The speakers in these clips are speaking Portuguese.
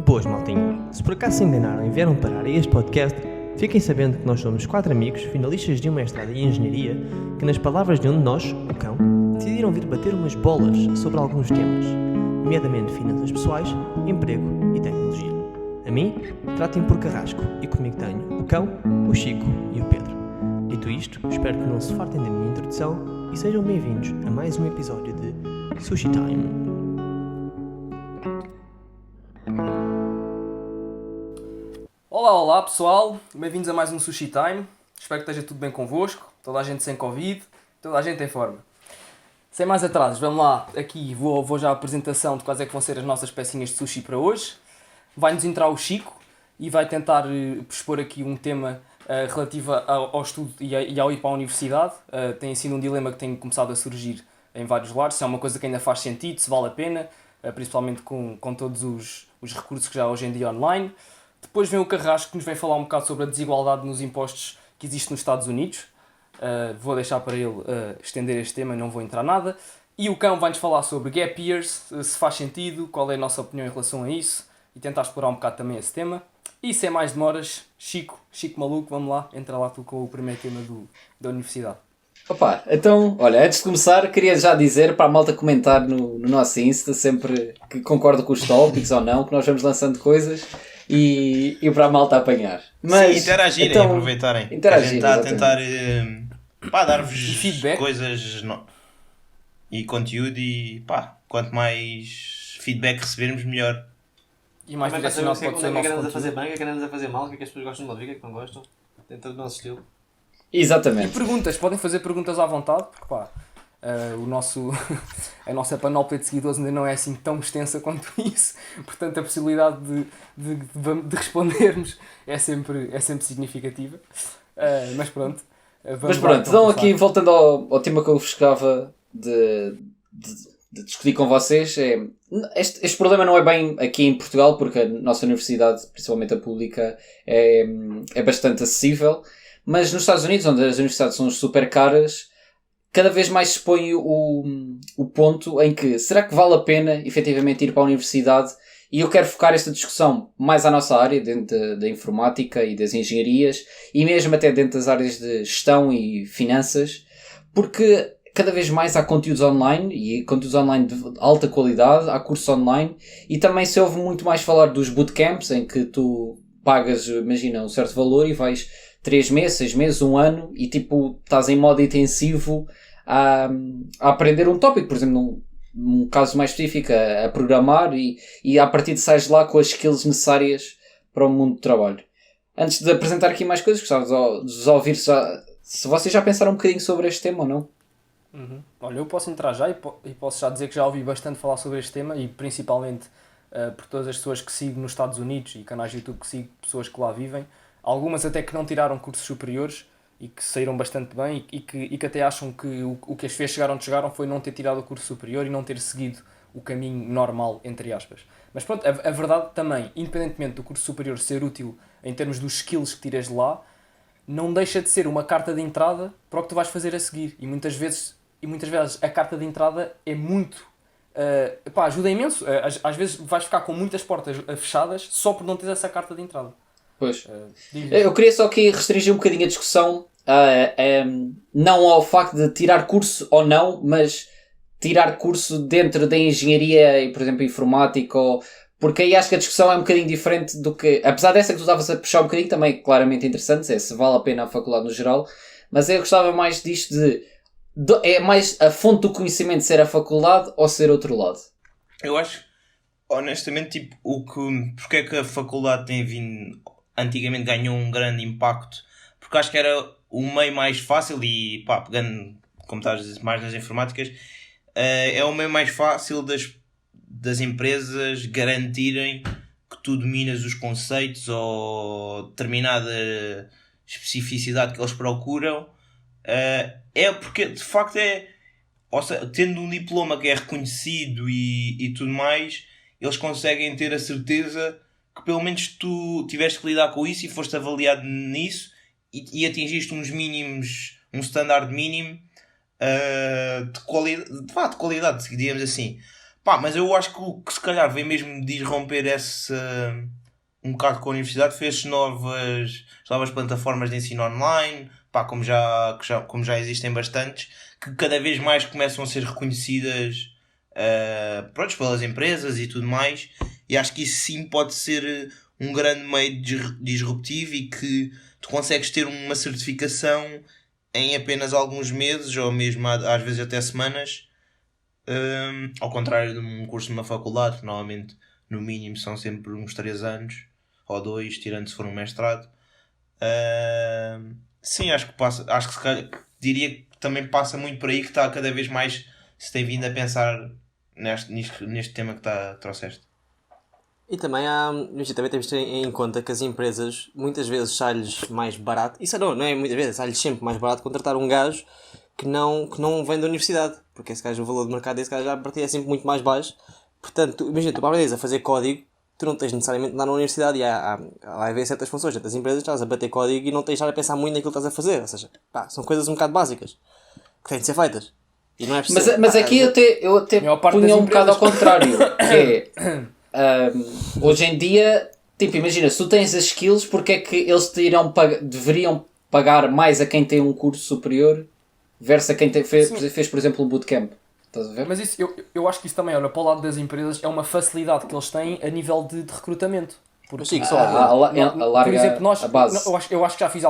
Boas, maltinho. Se por acaso se enganaram e vieram parar a este podcast, fiquem sabendo que nós somos 4 amigos, finalistas de uma mestrado em Engenharia, que nas palavras de um de nós, o cão, decidiram vir bater umas bolas sobre alguns temas, nomeadamente finanças pessoais, emprego e tecnologia. A mim, tratem por Carrasco e comigo tenho o cão, o Chico e o Pedro. Dito isto, espero que não se fartem da minha introdução e sejam bem-vindos a mais um episódio de Sushi Time. Olá pessoal, bem-vindos a mais um Sushi Time. Espero que esteja tudo bem convosco, toda a gente sem Covid, toda a gente em forma. Sem mais atrasos, vamos lá, aqui vou já à apresentação de quais é que vão ser as nossas pecinhas de sushi para hoje. Vai-nos entrar o Chico e vai tentar expor aqui um tema relativo ao estudo e ao ir para a universidade. Tem sido um dilema que tem começado a surgir em vários lares, se é uma coisa que ainda faz sentido, se vale a pena, principalmente com todos os recursos que já há hoje em dia online. Depois vem o Carrasco, que nos vem falar um bocado sobre a desigualdade nos impostos que existe nos Estados Unidos. Vou deixar para ele estender este tema, não vou entrar nada. E o Cão vai-nos falar sobre gap years, se faz sentido, qual é a nossa opinião em relação a isso, e tentar explorar um bocado também esse tema. E sem mais demoras, Chico maluco, vamos lá, entra lá tu com o primeiro tema da universidade. Opa, então, olha, antes de começar, queria já dizer para a malta comentar no nosso Insta, sempre que concorda com os tópicos ou não, que nós vamos lançando coisas e para a malta apanhar. Mas, sim, interagirem, então, aproveitarem. Interagir, a gente está a tentar dar-vos feedback, coisas e conteúdo e quanto mais feedback recebermos, melhor. E mais Também direcionado para pode saber ser o o que é que nosso andamos a fazer conteúdo. bem, o que é que andamos a fazer mal, o que é que as pessoas gostam de ouvir, o que é que não gostam, dentro do nosso estilo. E Exatamente. perguntas, podem fazer perguntas à vontade, porque a nossa panóplia de seguidores ainda não é assim tão extensa quanto isso, portanto a possibilidade de respondermos é sempre significativa. Mas pronto. Mas pronto, então aqui voltando ao tema que eu vos ficava de discutir com vocês, este problema não é bem aqui em Portugal, porque a nossa universidade, principalmente a pública, é bastante acessível, mas nos Estados Unidos, onde as universidades são super caras, cada vez mais se põe o ponto em que será que vale a pena efetivamente ir para a universidade? E eu quero focar esta discussão mais à nossa área, dentro da informática e das engenharias, e mesmo até dentro das áreas de gestão e finanças, porque cada vez mais há conteúdos online, e conteúdos online de alta qualidade, há cursos online, e também se ouve muito mais falar dos bootcamps, em que tu pagas, imagina, um certo valor e vais 3 meses, 6 meses, 1 ano, e tipo, estás em modo intensivo a aprender um tópico, por exemplo, num caso mais específico, a programar, e a partir de sais lá com as skills necessárias para o mundo do trabalho. Antes de apresentar aqui mais coisas, gostava de vos ouvir se vocês já pensaram um bocadinho sobre este tema ou não. Uhum. Olha, eu posso entrar já e posso já dizer que já ouvi bastante falar sobre este tema e principalmente por todas as pessoas que sigo nos Estados Unidos e canais de YouTube que sigo pessoas que lá vivem, algumas até que não tiraram cursos superiores e que saíram bastante bem e que até acham que o que as fez chegar onde chegaram foi não ter tirado o curso superior e não ter seguido o caminho normal, entre aspas. Mas pronto, a verdade também, independentemente do curso superior ser útil em termos dos skills que tiras de lá, não deixa de ser uma carta de entrada para o que tu vais fazer a seguir. E muitas vezes a carta de entrada é muito... ajuda imenso. Às vezes vais ficar com muitas portas fechadas só por não teres essa carta de entrada. Pois. Eu queria só aqui restringir um bocadinho a discussão, não ao facto de tirar curso ou não, mas tirar curso dentro da engenharia e, por exemplo, informática, porque aí acho que a discussão é um bocadinho diferente do que... Apesar dessa que tu estavas a puxar um bocadinho, também é claramente interessante, se vale a pena a faculdade no geral, mas eu gostava mais disto é mais a fonte do conhecimento ser a faculdade ou ser outro lado? Eu acho, honestamente, porque é que a faculdade tem vindo... Antigamente ganhou um grande impacto, porque acho que era o meio mais fácil e, pegando, como estás a dizer, mais nas informáticas, é o meio mais fácil das empresas garantirem que tu dominas os conceitos ou determinada especificidade que eles procuram. É porque, de facto, ou seja, tendo um diploma que é reconhecido e tudo mais, eles conseguem ter a certeza que pelo menos tu tiveste que lidar com isso e foste avaliado nisso e atingiste uns mínimos, um standard mínimo de qualidade, digamos assim. Pá, mas eu acho que o que se calhar veio mesmo de romper um bocado com a universidade foi as novas plataformas de ensino online, pá, como já existem bastantes, que cada vez mais começam a ser reconhecidas pronto, pelas empresas e tudo mais, e acho que isso sim pode ser um grande meio disruptivo e que tu consegues ter uma certificação em apenas alguns meses ou mesmo às vezes até semanas, ao contrário de um curso numa faculdade, que normalmente no mínimo são sempre uns 3 anos ou 2, tirando se for um mestrado. Sim, acho que se calhar, diria que também passa muito por aí, que está cada vez mais se tem vindo a pensar neste tema que trouxeste. E também também temos de ter em conta que as empresas muitas vezes sai-lhes mais barato, isso não é muitas vezes, sai-lhes sempre mais barato contratar um gajo que não vem da universidade, porque esse gajo, o valor de mercado desse gajo já a partir é sempre muito mais baixo. Portanto, imagina, tu aprendes a fazer código, tu não tens necessariamente de andar na universidade e vai haver certas funções das empresas, estás a bater código e não tens de estar a pensar muito naquilo que estás a fazer, ou seja, pá, são coisas um bocado básicas que têm de ser feitas. E não é preciso, mas aqui eu até punha um bocado ao contrário, que é, hoje em dia, tipo, imagina, se tu tens as skills, porque é que eles deveriam pagar mais a quem tem um curso superior versus a quem fez, por exemplo, um bootcamp? Estás a ver? Mas isso, eu acho que isso também, olha, para o lado das empresas, é uma facilidade que eles têm a nível de recrutamento. Porque, por exemplo, a base. Eu acho que já fiz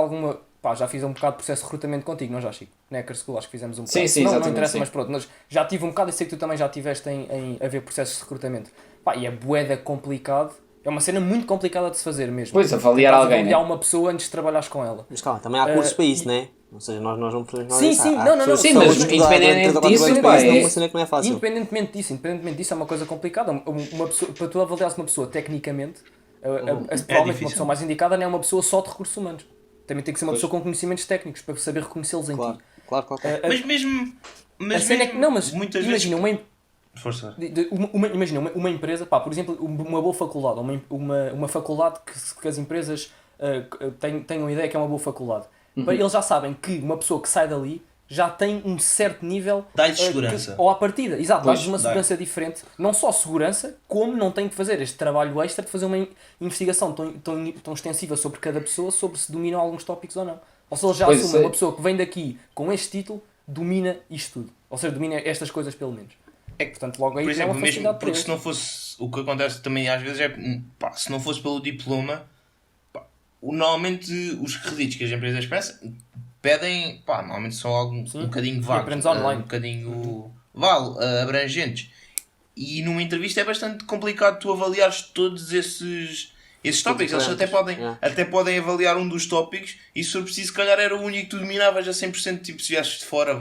já fiz um bocado de processo de recrutamento contigo, não já, Chico? Na Hacker School acho que fizemos um bocado. Sim, não interessa, mas pronto, mas já tive um bocado e sei que tu também já tiveste em haver processos de recrutamento. Pá, e é bué complicado, é uma cena muito complicada de se fazer mesmo. Pois, avaliar alguém, avaliar uma pessoa antes de trabalhares com ela. Mas calma, também há cursos para isso, não é? Ou seja, nós não podemos... Sim, não. Sim, mas independentemente disso, é uma cena que não é fácil. Independentemente disso é uma coisa complicada. Uma pessoa, para tu avaliares uma pessoa tecnicamente, provavelmente uma pessoa mais indicada não é uma pessoa só de recursos humanos. Também tem que ser uma pessoa com conhecimentos técnicos para saber reconhecê-los em ti. Claro. Mas mesmo muitas imagina, vezes... Força. Imagina uma empresa, pá, por exemplo, uma boa faculdade, uma faculdade que as empresas tenham a ideia que é uma boa faculdade. Eles já sabem que uma pessoa que sai dali já tem um certo nível... Dá-lhe segurança. Ou à partida, exato, dá-lhes uma segurança diferente. Não só segurança, como não tem que fazer este trabalho extra de fazer uma investigação tão extensiva sobre cada pessoa, sobre se dominam alguns tópicos ou não. Ou seja, já assume uma pessoa que vem daqui com este título, domina isto tudo. Ou seja, domina estas coisas pelo menos. Portanto, logo aí por exemplo, é uma facilidade porque se não fosse... O que acontece também às vezes é... Pá, se não fosse pelo diploma... Normalmente os requisitos que as empresas pedem, pá, normalmente são algo um bocadinho vago, um bocadinho abrangentes. E numa entrevista é bastante complicado tu avaliares todos esses tópicos. Eles até podem avaliar um dos tópicos e se for preciso, se calhar era o único que tu dominavas a 100%, tipo, se viesses de fora,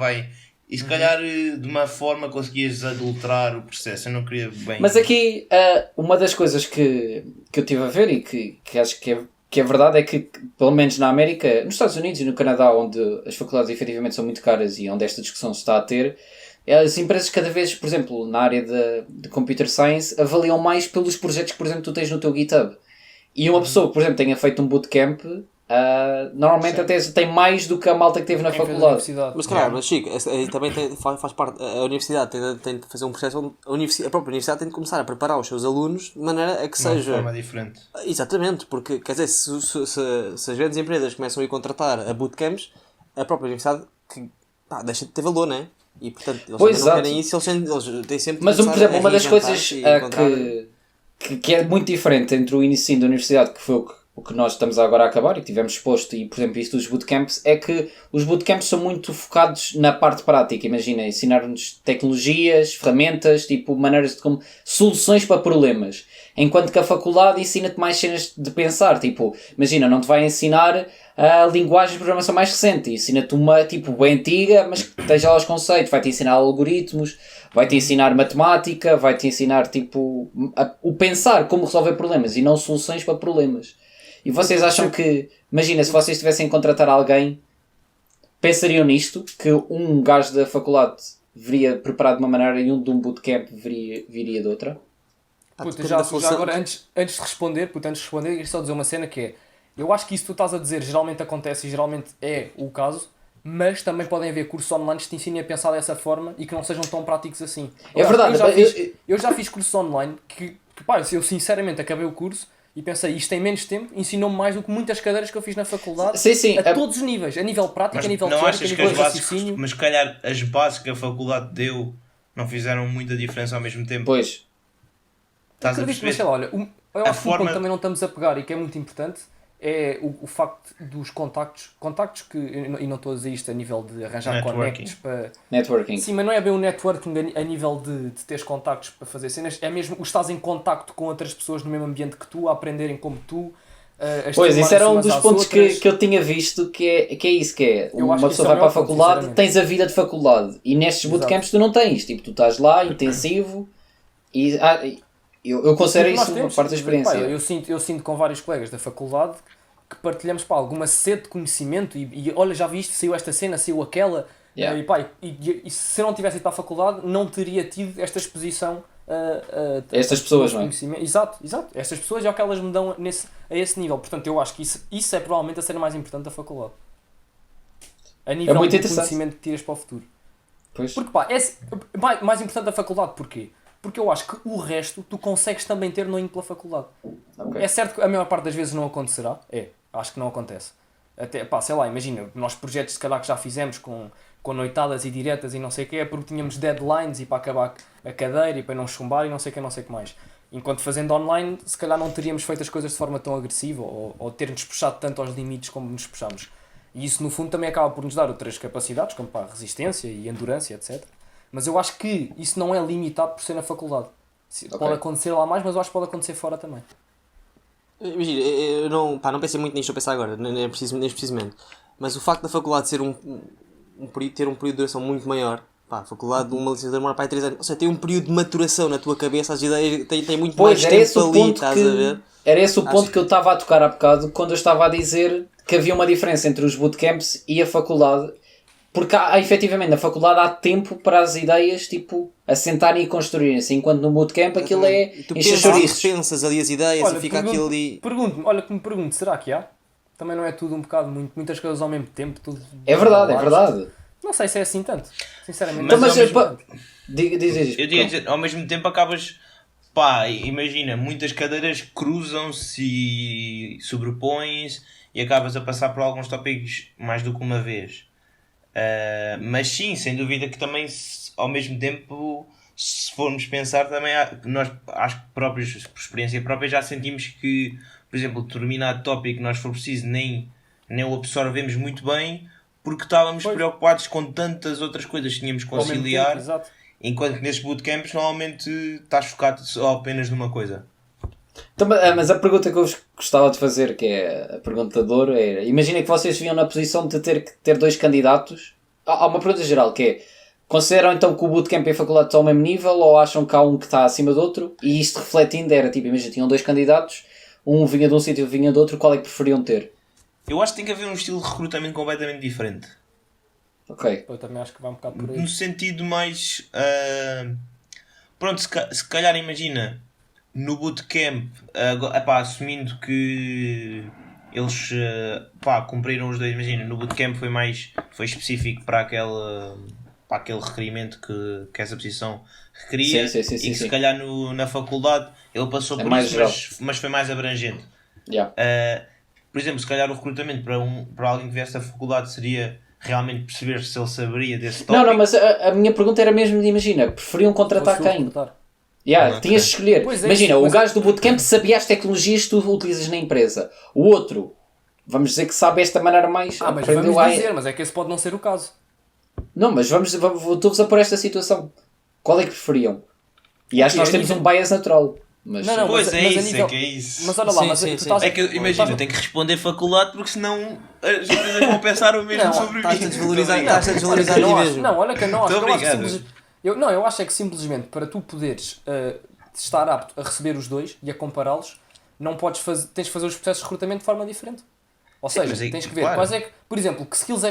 e se calhar de uma forma conseguias adulterar o processo. Eu não queria bem... Mas aqui, uma das coisas que eu estive a ver e que acho que é verdade é que, pelo menos na América, nos Estados Unidos e no Canadá, onde as faculdades efetivamente são muito caras e onde esta discussão se está a ter, as empresas cada vez, por exemplo, na área de Computer Science, avaliam mais pelos projetos que, por exemplo, tu tens no teu GitHub. E uma pessoa que, por exemplo, tenha feito um bootcamp, normalmente até tem mais do que a malta que teve na faculdade. Mas claro, mas Chico, também faz parte, a universidade tem de fazer um processo onde a própria universidade tem de começar a preparar os seus alunos de maneira a que seja... De forma diferente. Exatamente, porque, quer dizer, se as grandes empresas começam a ir contratar a bootcamps, a própria universidade deixa de ter valor, não é? E portanto, eles não querem isso, eles têm sempre... Mas, por exemplo, uma das coisas que é muito diferente entre o início da universidade, que foi o que nós estamos agora a acabar e que tivemos exposto, e por exemplo isso dos bootcamps, é que os bootcamps são muito focados na parte prática. Imagina, ensinar-nos tecnologias, ferramentas, tipo maneiras de como soluções para problemas, enquanto que a faculdade ensina-te mais cenas de pensar. Tipo, imagina, não te vai ensinar a linguagem de programação mais recente, ensina-te uma tipo bem antiga, mas que esteja lá os conceitos, vai-te ensinar algoritmos, vai-te ensinar matemática, vai-te ensinar tipo o pensar, como resolver problemas e não soluções para problemas. E vocês acham que, imagina, se vocês tivessem que contratar alguém, pensariam nisto? Que um gajo da faculdade viria preparado de uma maneira e um de um bootcamp viria de outra? Puta, já agora, antes de responder, queria só dizer uma cena que é... Eu acho que isso que tu estás a dizer geralmente acontece e geralmente é o caso mas também podem haver cursos online que te ensinem a pensar dessa forma e que não sejam tão práticos assim. É verdade. Eu já fiz cursos online que pá, eu sinceramente acabei o curso e pensei, isto em menos tempo ensinou-me mais do que muitas cadeiras que eu fiz na faculdade. Sim. A todos os níveis, a nível prático, Mas a nível não teórico, a achas que nível as de bases, raciocínio. mas se calhar as bases que a faculdade deu não fizeram muita diferença ao mesmo tempo? Pois. Estás a Acredito, mas perceber? sei lá, olha, eu A acho que um ponto forma- que também não estamos a pegar e que é muito importante é o facto dos contactos que, e não estou a dizer isto a nível de arranjar Networking. connects para... Networking. Sim, mas não é bem o networking a nível de teres contactos para fazer cenas, é mesmo o estás em contacto com outras pessoas no mesmo ambiente que tu, a aprenderem como tu, a Pois, isso era estimularem-se um umas dos às pontos outras. que eu tinha visto, que é isso, que é, Eu uma acho que pessoa isso é vai o para a maior ponto, faculdade, sinceramente. tens a vida de faculdade, e nestes bootcamps tu não tens, tipo, tu estás lá, intensivo, e eu considero Nós isso uma temos, parte da experiência. pá, eu sinto com vários colegas da faculdade que partilhamos alguma sede de conhecimento e olha, já vi isto, saiu esta cena, saiu aquela, Yeah. e se eu não tivesse ido para a faculdade não teria tido esta exposição a Estas pessoas, não é? conhecimento. Exato. Estas pessoas é o que elas me dão a esse nível. Portanto, eu acho que isso é provavelmente a cena mais importante da faculdade. A nível muito do interessante. conhecimento que tiras para o futuro. Pois. Porque pá, mais importante da faculdade, porquê? Porque eu acho que o resto tu consegues também ter não indo pela faculdade. Ok. É certo que a maior parte das vezes não acontecerá. Acho que não acontece. Até, pá, sei lá, imagina, nós projetos se calhar que já fizemos com noitadas e diretas e não sei o que, é porque tínhamos deadlines e para acabar a cadeira e para não chumbar e não sei o que mais. Enquanto fazendo online, se calhar não teríamos feito as coisas de forma tão agressiva ou ter-nos puxado tanto aos limites como nos puxamos. E isso no fundo também acaba por nos dar outras capacidades, como pá, resistência e endurance, etc. Mas eu acho que isso não é limitado por ser na faculdade. Pode acontecer lá mais, mas eu acho que pode acontecer fora também. Imagina, eu não pensei muito nisto a pensar agora, neste precisamente. Mas o facto da faculdade ser ter um período de duração muito maior, pá, a faculdade de uma licenciatura demora para aí 3 anos. Ou seja, tem um período de maturação na tua cabeça, as ideias tem muito Pois, mais era esse tempo o ali, ponto estás a ver? Era esse o ponto que eu estava a tocar há bocado quando eu estava a dizer que havia uma diferença entre os bootcamps e a faculdade, porque há efetivamente na faculdade há tempo para as ideias tipo assentarem e construírem-se, enquanto no bootcamp aquilo é E tu encher pensas, chouriços. pensas ali as ideias e fica aquilo ali. Me pergunto, será que há? Também não é tudo um bocado, muitas coisas ao mesmo tempo, tudo... É verdade. Não sei se é assim tanto, sinceramente. Mas não ao sei mesmo- tanto. Diz. Eu ia dizer, ao mesmo tempo acabas, pá, imagina, muitas cadeiras cruzam-se e sobrepõem-se e acabas a passar por alguns tópicos mais do que uma vez. Mas sim, sem dúvida que também, ao mesmo tempo, se formos pensar, também nós, acho que próprios, por experiência própria, já sentimos que, por exemplo, determinado tópico nós for preciso nem o absorvemos muito bem porque estávamos preocupados com tantas outras coisas que tínhamos que Ao mesmo conciliar. tempo, exato. Enquanto que nestes bootcamps normalmente estás focado só apenas numa coisa. Então, mas a pergunta que eu vos gostava de fazer, que é a pergunta de ouro, era: imaginem que vocês vinham na posição de ter que ter 2 candidatos. Há uma pergunta geral que é: consideram então que o bootcamp e a faculdade estão ao mesmo nível ou acham que há um que está acima do outro? E isto refletindo era tipo, imagina, tinham 2 candidatos, um vinha de um sítio e vinha do outro, qual é que preferiam ter? Eu acho que tem que haver um estilo de recrutamento completamente diferente. Ok. Eu também acho que vai um bocado por aí. No sentido mais... pronto, se calhar imagina, no bootcamp, assumindo que eles cumpriram os dois, imagina, no bootcamp foi específico para aquele requerimento que essa posição requeria. Sim, e que se sim. calhar na faculdade ele passou É por mais isso, geral. mas foi mais abrangente. Yeah. Por exemplo, se calhar o recrutamento para alguém que viesse da faculdade seria realmente perceber se ele saberia desse tópico. Não, mas a minha pergunta era mesmo de, imagina, preferiam contratar Fosse eu quem? recrutar. Yeah, tinhas de escolher. Pois é, Imagina, isso, o mas- gajo do bootcamp sabia as tecnologias que tu utilizas na empresa. O outro, vamos dizer que sabe esta maneira mais... Mas aprendeu vamos a- dizer, mas é que esse pode não ser o caso. Não, mas estou-vos a pôr esta situação. Qual é que preferiam? E acho que nós a temos nível- um bias natural. Mas, Não, Pois mas é a isso, nível- é que é isso. Mas olha lá, Sim, mas sim, tu sim. estás... É que imagina, tenho que responder faculdade porque senão as empresas vão pensar o mesmo Não, sobre mim. estás-te a desvalorizar, Muito obrigado. estás-te a desvalorizar a ti Não, mesmo. não, olha que eu não acho. Muito Eu acho que obrigado. eu acho é que simplesmente para tu poderes estar apto a receber os dois e a compará-los, não podes tens de fazer os processos de recrutamento de forma diferente. Ou seja, mas aí, tens que ver claro. quais é que, por exemplo, que skills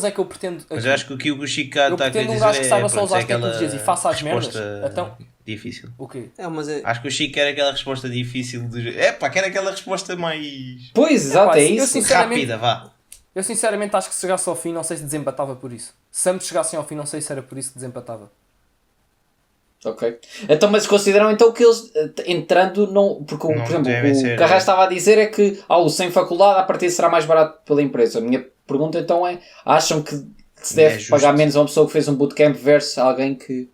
é que eu pretendo aqui. Mas eu acho que o que o Chico Eu está a querer pretendo um dizer gajo que saiba só pronto, usar as aquela tecnologias e faça as merdas. resposta Então- difícil. O quê? Mas é... Acho que o Chico quer aquela resposta difícil de... quer aquela resposta mais Pois, exato, Epá, é eu isso. sinceramente- rápida, vá. Eu sinceramente acho que se chegasse ao fim, não sei se desempatava por isso. Se ambos chegassem ao fim, não sei se era por isso que desempatava. Ok. Então, mas consideram então que eles entrando, não, porque Não por exemplo, devem o ser- Carrasco estava a dizer é que o sem faculdade a partir será mais barato pela empresa. A minha pergunta então é, acham que se deve justo. pagar menos a uma pessoa que fez um bootcamp versus alguém que...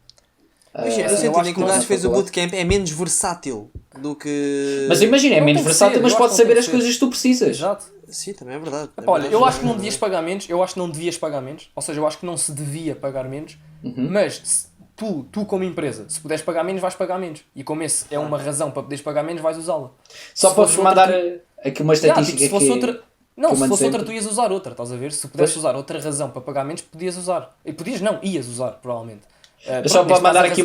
Imagina, eu eu senti acho que que o não gajo na fez o faculdade. bootcamp é menos versátil do que... Mas imagina, é Não menos tem que versátil, ser, mas eu pode acho que não saber tem as que coisas que tu precisas. Exato. Sim, também é verdade. É Olha, verdade. eu acho que não devias pagar menos, eu acho que não devias pagar menos, ou seja, eu acho que não se devia pagar menos, mas tu como empresa, se puderes pagar menos, vais pagar menos. E como esse é uma razão para poderes pagar menos, vais usá-la. Só Se podes fosse outra, mandar aqui uma estatística se fosse que... outra... Não, que eu se mando fosse outra sempre. tu ias usar outra, estás a ver? Se pudesses Pois. usar outra razão para pagar menos, podias usar. E podias não, ias usar, provavelmente. Eu só Pronto, para neste mandar caso, aqui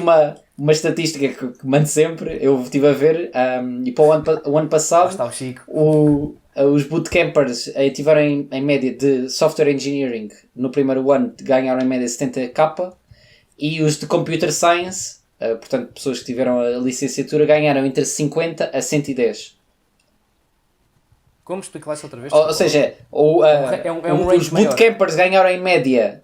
uma estatística que mando sempre, eu estive a ver, e para o ano Lá passado está o Chico. os bootcampers tiveram em média de software engineering no primeiro ano ganharam em média 70k e os de computer science, portanto pessoas que tiveram a licenciatura, ganharam entre 50 a 110. Como explico lá isso outra vez? Ou seja, é um range os maior. bootcampers ganharam em média,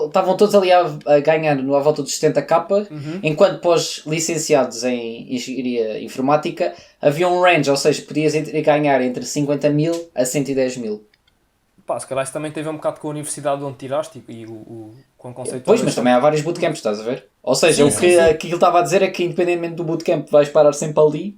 estavam todos ali a ganhar à volta dos 70k, enquanto para os licenciados em Engenharia Informática havia um range, ou seja, podias ganhar entre 50 mil a 110 mil. Pá, se calhar isso também teve um bocado com a universidade onde tiraste e com o conceito. Pois, mas também há vários bootcamps, estás a ver? Ou seja, Sim, o que sim. aquilo que estava a dizer é que independentemente do bootcamp vais parar sempre ali,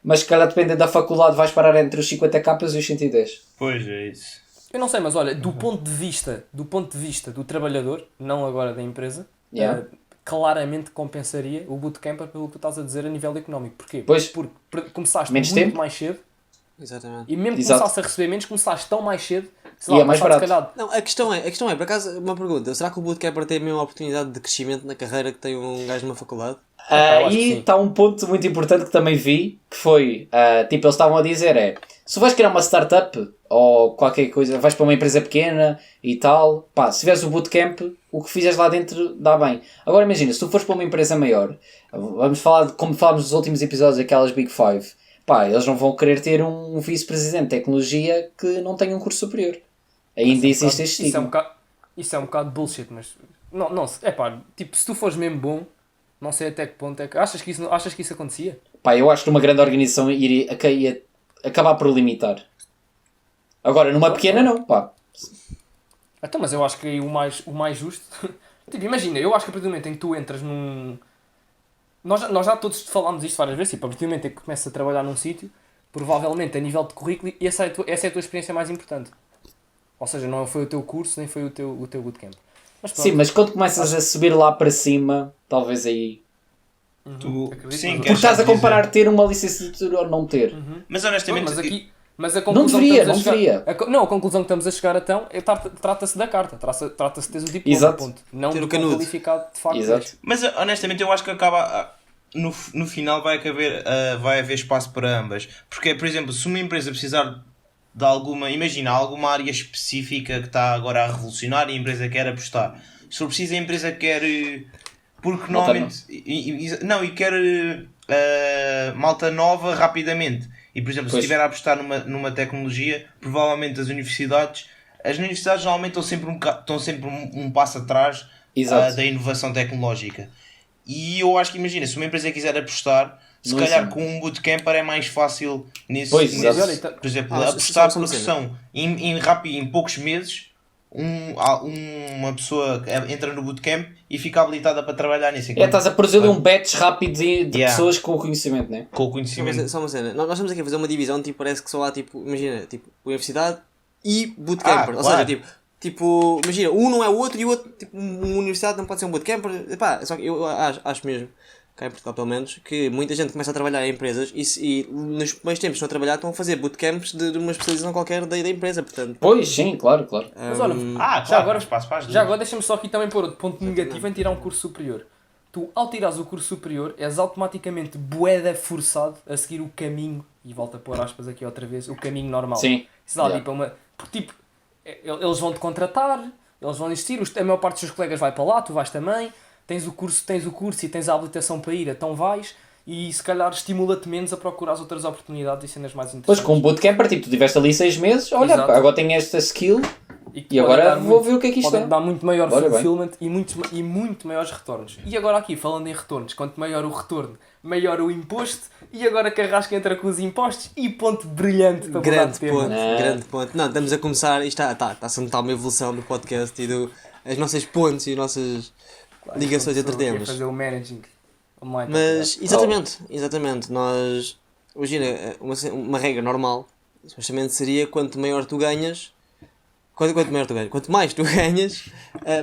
mas se calhar dependendo da faculdade vais parar entre os 50k e os 110. Pois é isso. Eu não sei, mas olha, do ponto de vista do trabalhador, não agora da empresa, Yeah. claramente compensaria o bootcamper pelo que tu estás a dizer a nível económico. Porquê? Pois. Porque começaste Menos muito tempo. mais cedo Exatamente. e mesmo que Exato. começaste a receber menos, começaste tão mais cedo, sei E lá, é mais passaste, barato. se calhar, Não, a questão é, por acaso, uma pergunta. Será que o bootcamper tem a mesma oportunidade de crescimento na carreira que tem um gajo numa faculdade? eu acho que E sim. está um ponto muito importante que também vi, que foi, tipo, eles estavam a dizer se vais criar uma startup ou qualquer coisa, vais para uma empresa pequena e tal, pá, se tiveres o bootcamp, o que fizeres lá dentro dá bem. Agora imagina, se tu fores para uma empresa maior, vamos falar de como falámos nos últimos episódios, aquelas Big Five, pá, eles não vão querer ter um vice-presidente de tecnologia que não tenha um curso superior. Ainda existe este estigma. Isso é um bocado bullshit, mas não, é pá, tipo, se tu fores mesmo bom, não sei até que ponto é que achas que isso acontecia? Pá, eu acho que uma grande organização ia acabar por limitar. Agora, numa pequena não, pá. Então, mas eu acho que aí o mais justo. Tipo, imagina, eu acho que a partir do momento em que tu entras num. Nós já todos falámos isto várias vezes, tipo, a partir do momento em que começas a trabalhar num sítio, provavelmente a nível de currículo, essa é a tua experiência mais importante. Ou seja, não foi o teu curso, nem foi o teu bootcamp. Mas pronto, Sim, mas quando começas a subir lá para cima, talvez aí... Tu, acredito, sim, mas- Porque queres estás a dizer- comparar ter uma licenciatura ou não ter. Mas Não, honestamente, mas a conclusão deveria, que estamos não a chegar, deveria. Não, a conclusão que estamos a chegar então trata-se da carta, trata-se de teres o diploma, Exato. ponto. Não Ter do o quão canudo. qualificado de facto Exato. és. mas honestamente eu acho que acaba no final vai haver espaço para ambas, porque por exemplo, se uma empresa precisar de alguma área específica que está agora a revolucionar e a empresa quer apostar, se for preciso a empresa quer porque Malta normalmente e quer malta nova rapidamente, e por exemplo, se Pois. estiver a apostar numa tecnologia, provavelmente as universidades normalmente estão sempre um passo atrás Exato. da inovação tecnológica. E eu acho que, imagina, se uma empresa quiser apostar, se Não calhar sei. com um bootcamper é mais fácil nisso. Pois, nesse- exato. Olha, então- por exemplo, Ah, apostar só uma porque cena. são em poucos meses uma pessoa entra no bootcamp e fica habilitada para trabalhar nisso. Estás a produzir um batch rápido de Yeah. pessoas com o conhecimento, né? Com o conhecimento. Só uma cena. Nós estamos aqui a fazer uma divisão, tipo, parece que só há, tipo, imagina, tipo, universidade e bootcamper. Ou claro. seja, tipo, imagina, um não é o outro e o outro, tipo, uma universidade não pode ser um bootcamper. Epá, só que eu acho mesmo, cá em Portugal pelo menos, que muita gente começa a trabalhar em empresas e nos primeiros tempos que estão a trabalhar estão a fazer bootcamps de uma especialização qualquer da empresa, portanto. Pois, sim, claro. Mas olha, Claro, já agora, espaço para as duas. já agora deixa-me só aqui também pôr outro ponto negativo em tirar um curso superior. Tu, ao tirares o curso superior, és automaticamente bué forçado a seguir o caminho, e volta a pôr aspas aqui outra vez, o caminho normal. Sim. Isso dá Yeah. ali para uma... Porque, tipo, eles vão-te contratar, eles vão investir, a maior parte dos teus colegas vai para lá, tu vais também, tens o curso e tens a habilitação para ir, então vais, e se calhar estimula-te menos a procurar as outras oportunidades e cenas mais Pois, interessantes. com o bootcamper, tipo, tu estiveste ali 6 meses, olha, Exato. agora tenho esta skill que e pode agora dar vou muito- ver o que é que isto pode é. dar muito maior Olha bem. fulfillment e muito maiores retornos. E agora aqui, falando em retornos, quanto maior o retorno, maior o imposto, e agora Carrasco entra com os impostos e ponto brilhante para mudar Grande de tema. ponto, grande ponto. Não, estamos a começar, isto está-se a notar uma evolução do podcast e as nossas pontes e as nossas ligações entre Estou aqui a temas. fazer o managing online. Mas, exatamente, nós, imagina, uma regra normal, supostamente seria quanto maior tu ganhas, quanto mais tu ganhas,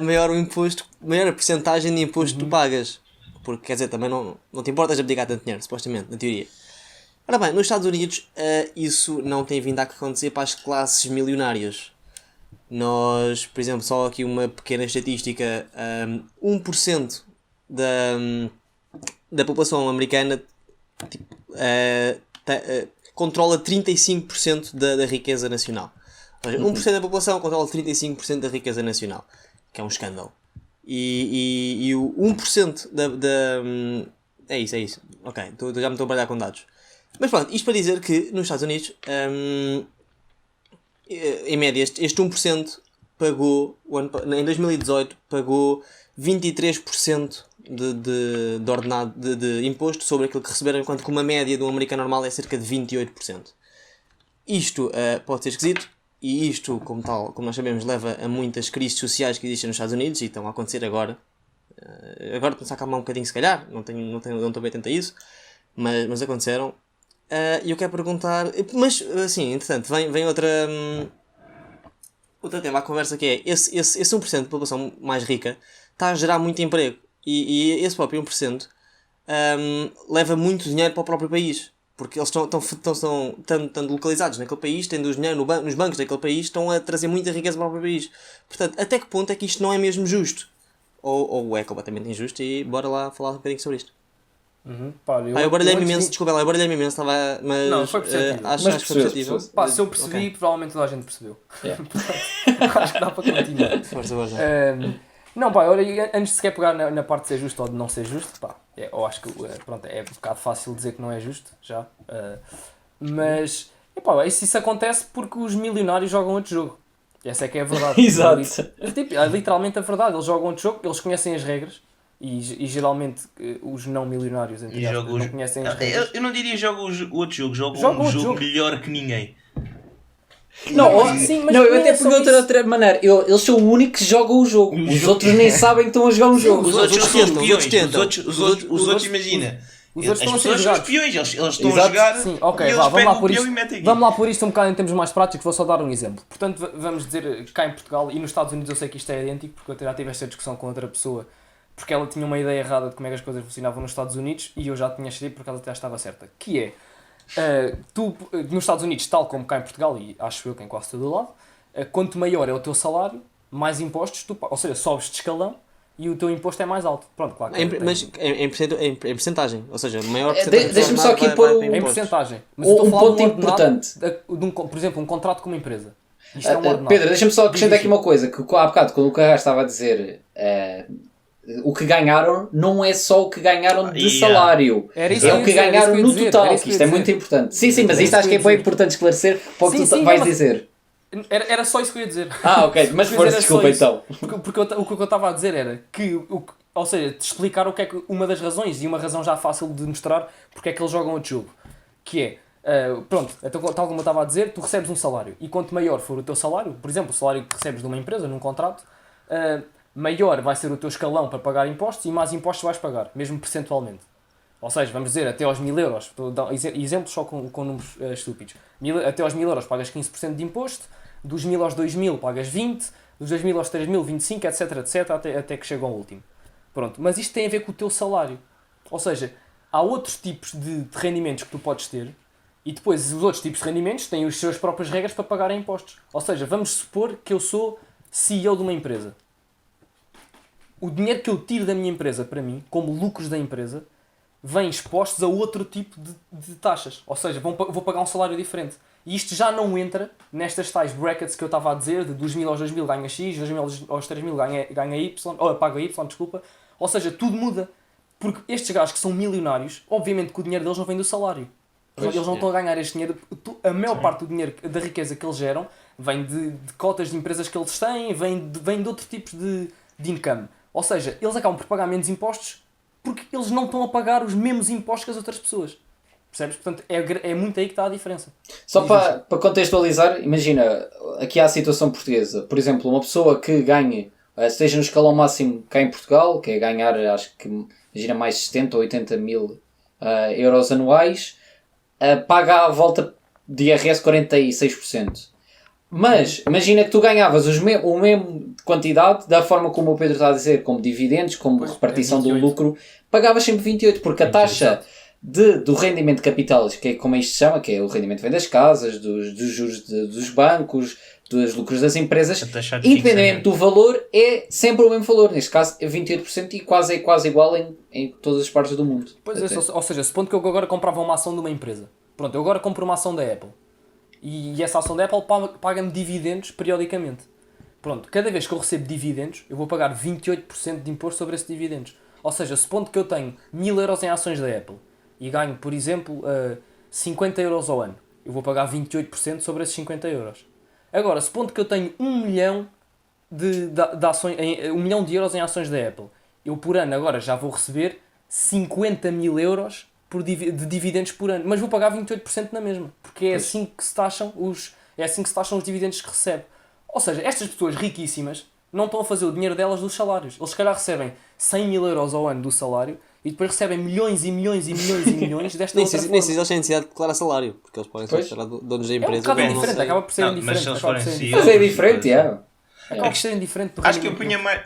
maior o imposto, maior a percentagem de imposto que tu pagas. Porque, quer dizer, também não te importas de abdicar tanto dinheiro, supostamente, na teoria. Ora bem, nos Estados Unidos, isso não tem vindo a acontecer para as classes milionárias. Nós, por exemplo, só aqui uma pequena estatística, 1% da população americana controla 35% da riqueza nacional. Ou seja, 1% da população controla 35% da riqueza nacional, que é um escândalo. E o 1% é isso. Ok, já me estou a baralhar com dados. Mas pronto, isto para dizer que nos Estados Unidos, em média, este 1% pagou, em 2018, pagou 23% de ordenado de imposto sobre aquilo que receberam, enquanto que uma média de um americano normal é cerca de 28%. Isto pode ser esquisito, e isto, como nós sabemos, leva a muitas crises sociais que existem nos Estados Unidos e estão a acontecer agora. Agora estou-se a acalmar um bocadinho, se calhar, não estou bem atento a isso, mas aconteceram. E eu quero perguntar, mas assim, entretanto, vem outro tema à conversa, que é esse 1% da população mais rica está a gerar muito emprego, e esse próprio 1% leva muito dinheiro para o próprio país, porque eles estão localizados naquele país, tendo o dinheiro nos bancos daquele país, estão a trazer muita riqueza para o próprio país. Portanto, até que ponto é que isto não é mesmo justo? Ou é completamente injusto? E bora lá falar um bocadinho sobre isto. Eu baralhei-me imenso, desculpa lá, mas Não, foi perceptível. acho que foi perceptível. Pá, se eu percebi, Ok. provavelmente toda a gente percebeu. Yeah. Acho que dá para continuar. Força. Não, pá, olha, antes de sequer pegar na parte de ser justo ou de não ser justo, pá, eu acho que pronto, é um bocado fácil dizer que não é justo, já. Mas, pá, isso acontece porque os milionários jogam outro jogo. Essa é que é a verdade. Exato. É literalmente a verdade. Eles jogam outro jogo, eles conhecem as regras. E geralmente os não milionários não conhecem as regras. Eu não diria jogo outro jogo, jogo Joga um outro jogo jogo. melhor que ninguém. Sim, mas não, eu não até é só peguei isso. outra maneira. Eles são o único que jogam o jogo. Os outros nem sabem que estão a jogar um jogo. Os outros outros são os tentam, os peões. outros tentam. Os outros, imagina. Os outros As estão a ser pessoas são os jogados. peões, eles estão a Exato. jogar Sim, ok, e eles vamos lá pegam o por peão isto. e metem aqui. Vamos lá por isto um bocado em termos mais práticos, vou só dar um exemplo. Portanto, vamos dizer cá em Portugal e nos Estados Unidos eu sei que isto é idêntico, porque eu já tive esta discussão com outra pessoa, porque ela tinha uma ideia errada de como é que as coisas funcionavam nos Estados Unidos e eu já tinha achado porque ela já estava certa. Que é, tu nos Estados Unidos, tal como cá em Portugal, e acho eu que em quase todo o lado, quanto maior é o teu salário, mais impostos tu pagas. Ou seja, sobes de escalão e o teu imposto é mais alto. Pronto, claro que Mas em percentagem, ou seja, maior É, percentagem. deixa-me só aqui pôr em porcentagem. Mas Um eu estou a falar ponto de um ordenado, importante. por exemplo, um contrato com uma empresa. Isto é um ordenado. Pedro, deixa-me só acrescentar aqui uma coisa, que há bocado, quando o Carrasco estava a dizer o que ganharam, não é só o que ganharam de salário. Era isso É que o eu que ia dizer, ganharam era isso no que eu ia total, dizer, que isto é muito importante. Sim, mas isto acho que é bem importante esclarecer para o que tu vais dizer. Era só isso que eu ia dizer. Ok, mas força, desculpa então. Porque o que eu estava a dizer era que, ou seja, te explicar o que é que uma das razões, e uma razão já fácil de mostrar, porque é que eles jogam outro jogo. Que é, pronto, então, tal como eu estava a dizer, tu recebes um salário, e quanto maior for o teu salário, por exemplo, o salário que recebes de uma empresa, num contrato, maior vai ser o teu escalão para pagar impostos e mais impostos vais pagar, mesmo percentualmente. Ou seja, vamos dizer, até aos 1000 euros, estou a dar exemplos só com números estúpidos. Até aos 1000 euros pagas 15% de imposto, dos 1000 aos 2000 pagas 20%, dos 2000 aos 3000, 25%, etc, até que chega ao último. Pronto, mas isto tem a ver com o teu salário. Ou seja, há outros tipos de rendimentos que tu podes ter, e depois os outros tipos de rendimentos têm as suas próprias regras para pagar impostos. Ou seja, vamos supor que eu sou CEO de uma empresa. O dinheiro que eu tiro da minha empresa para mim, como lucros da empresa, vem expostos a outro tipo de taxas. Ou seja, vou pagar um salário diferente. E isto já não entra nestas tais brackets que eu estava a dizer, de 2000 aos 2000 ganha X, 2000 aos 3000 ganha Y, ou paga Y, desculpa. Ou seja, tudo muda. Porque estes gajos que são milionários, obviamente que o dinheiro deles não vem do salário. Eles não estão a ganhar este dinheiro. A maior parte do dinheiro, da riqueza que eles geram, vem de cotas de empresas que eles têm, vem de outros tipos de income. Ou seja, eles acabam por pagar menos impostos porque eles não estão a pagar os mesmos impostos que as outras pessoas. Percebes? Portanto, é muito aí que está a diferença. Só para contextualizar, imagina, aqui há a situação portuguesa. Por exemplo, uma pessoa que ganhe, esteja no escalão máximo cá em Portugal, que é ganhar, acho que, imagina, mais 70 ou 80 mil euros anuais, paga à volta de IRS 46%. Mas, imagina que tu ganhavas o mesmo quantidade, da forma como o Pedro está a dizer, como dividendos, como repartição do lucro, pagavas sempre 28%, porque a taxa do rendimento de capitais, que é como isto se chama, que é o rendimento que vem das casas, dos juros dos bancos, dos lucros das empresas, independentemente do valor, é sempre o mesmo valor. Neste caso é 28% e é quase igual em todas as partes do mundo. Pois é, ou seja, supondo que eu agora comprava uma ação de uma empresa. Pronto, eu agora compro uma ação da Apple. E essa ação da Apple paga-me dividendos periodicamente. Pronto, cada vez que eu recebo dividendos, eu vou pagar 28% de imposto sobre esses dividendos. Ou seja, supondo que eu tenho 1000 euros em ações da Apple e ganho, por exemplo, 50 euros ao ano, eu vou pagar 28% sobre esses 50 euros. Agora, supondo que eu tenho 1 milhão de euros em ações da Apple, eu por ano agora já vou receber 50 mil euros de dividendos por ano, mas vou pagar 28% na mesma, porque é assim que se taxam os dividendos que recebe. Ou seja, estas pessoas riquíssimas não estão a fazer o dinheiro delas dos salários. Eles se calhar recebem 100 mil euros ao ano do salário e depois recebem milhões e milhões e milhões e milhões desta outra forma. Nem se eles têm necessidade de declarar salário, porque eles podem ser donos da empresa. É um bocado diferente, acaba por ser indiferente. Mas é diferente, acaba por ser indiferente. Acho que eu punha mais...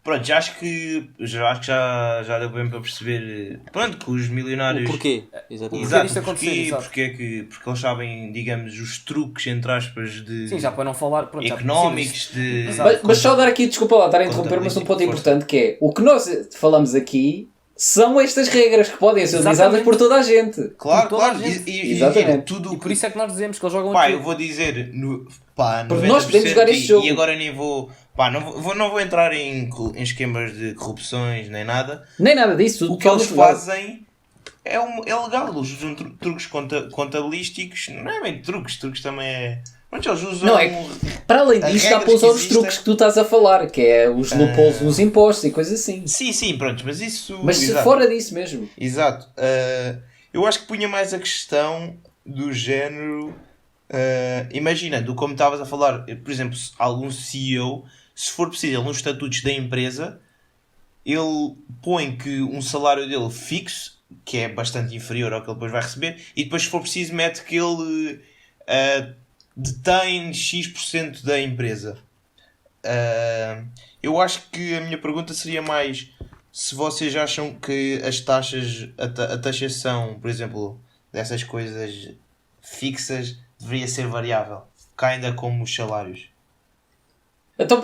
Pronto, já acho que já deu bem para perceber, pronto, que os milionários... Porquê? Exato, porque eles sabem, digamos, os truques, entre aspas, de... Sim, já para não falar... Pronto, económicos, de... Mas só dar aqui, desculpa lá, estar a interromper, mas um ponto importante que é, o que nós falamos aqui são estas regras que podem ser utilizadas por toda a gente. Claro. Exatamente. E por isso é que nós dizemos que eles jogam aqui. Eu vou dizer, porque nós podemos jogar este jogo. E agora nem vou... não vou entrar em esquemas de corrupções, nem nada. Nem nada disso. O que eles fazem é legal. Eles usam truques contabilísticos. Não é bem truques também é... Mas eles usam... Não, para além disto, dá para usar os truques que tu estás a falar, que é os loopholes nos impostos e coisas assim. Sim, pronto, mas isso... Mas fora disso mesmo. Exato. Eu acho que punha mais a questão do género... imagina, como estavas a falar, por exemplo, algum CEO, se for preciso, nos estatutos da empresa, ele põe que um salário dele fixo, que é bastante inferior ao que ele depois vai receber, e depois, se for preciso, mete que ele detém X% da empresa. Eu acho que a minha pergunta seria mais se vocês acham que as taxas, a taxação, por exemplo, dessas coisas fixas deveria ser variável, ainda como os salários. Então,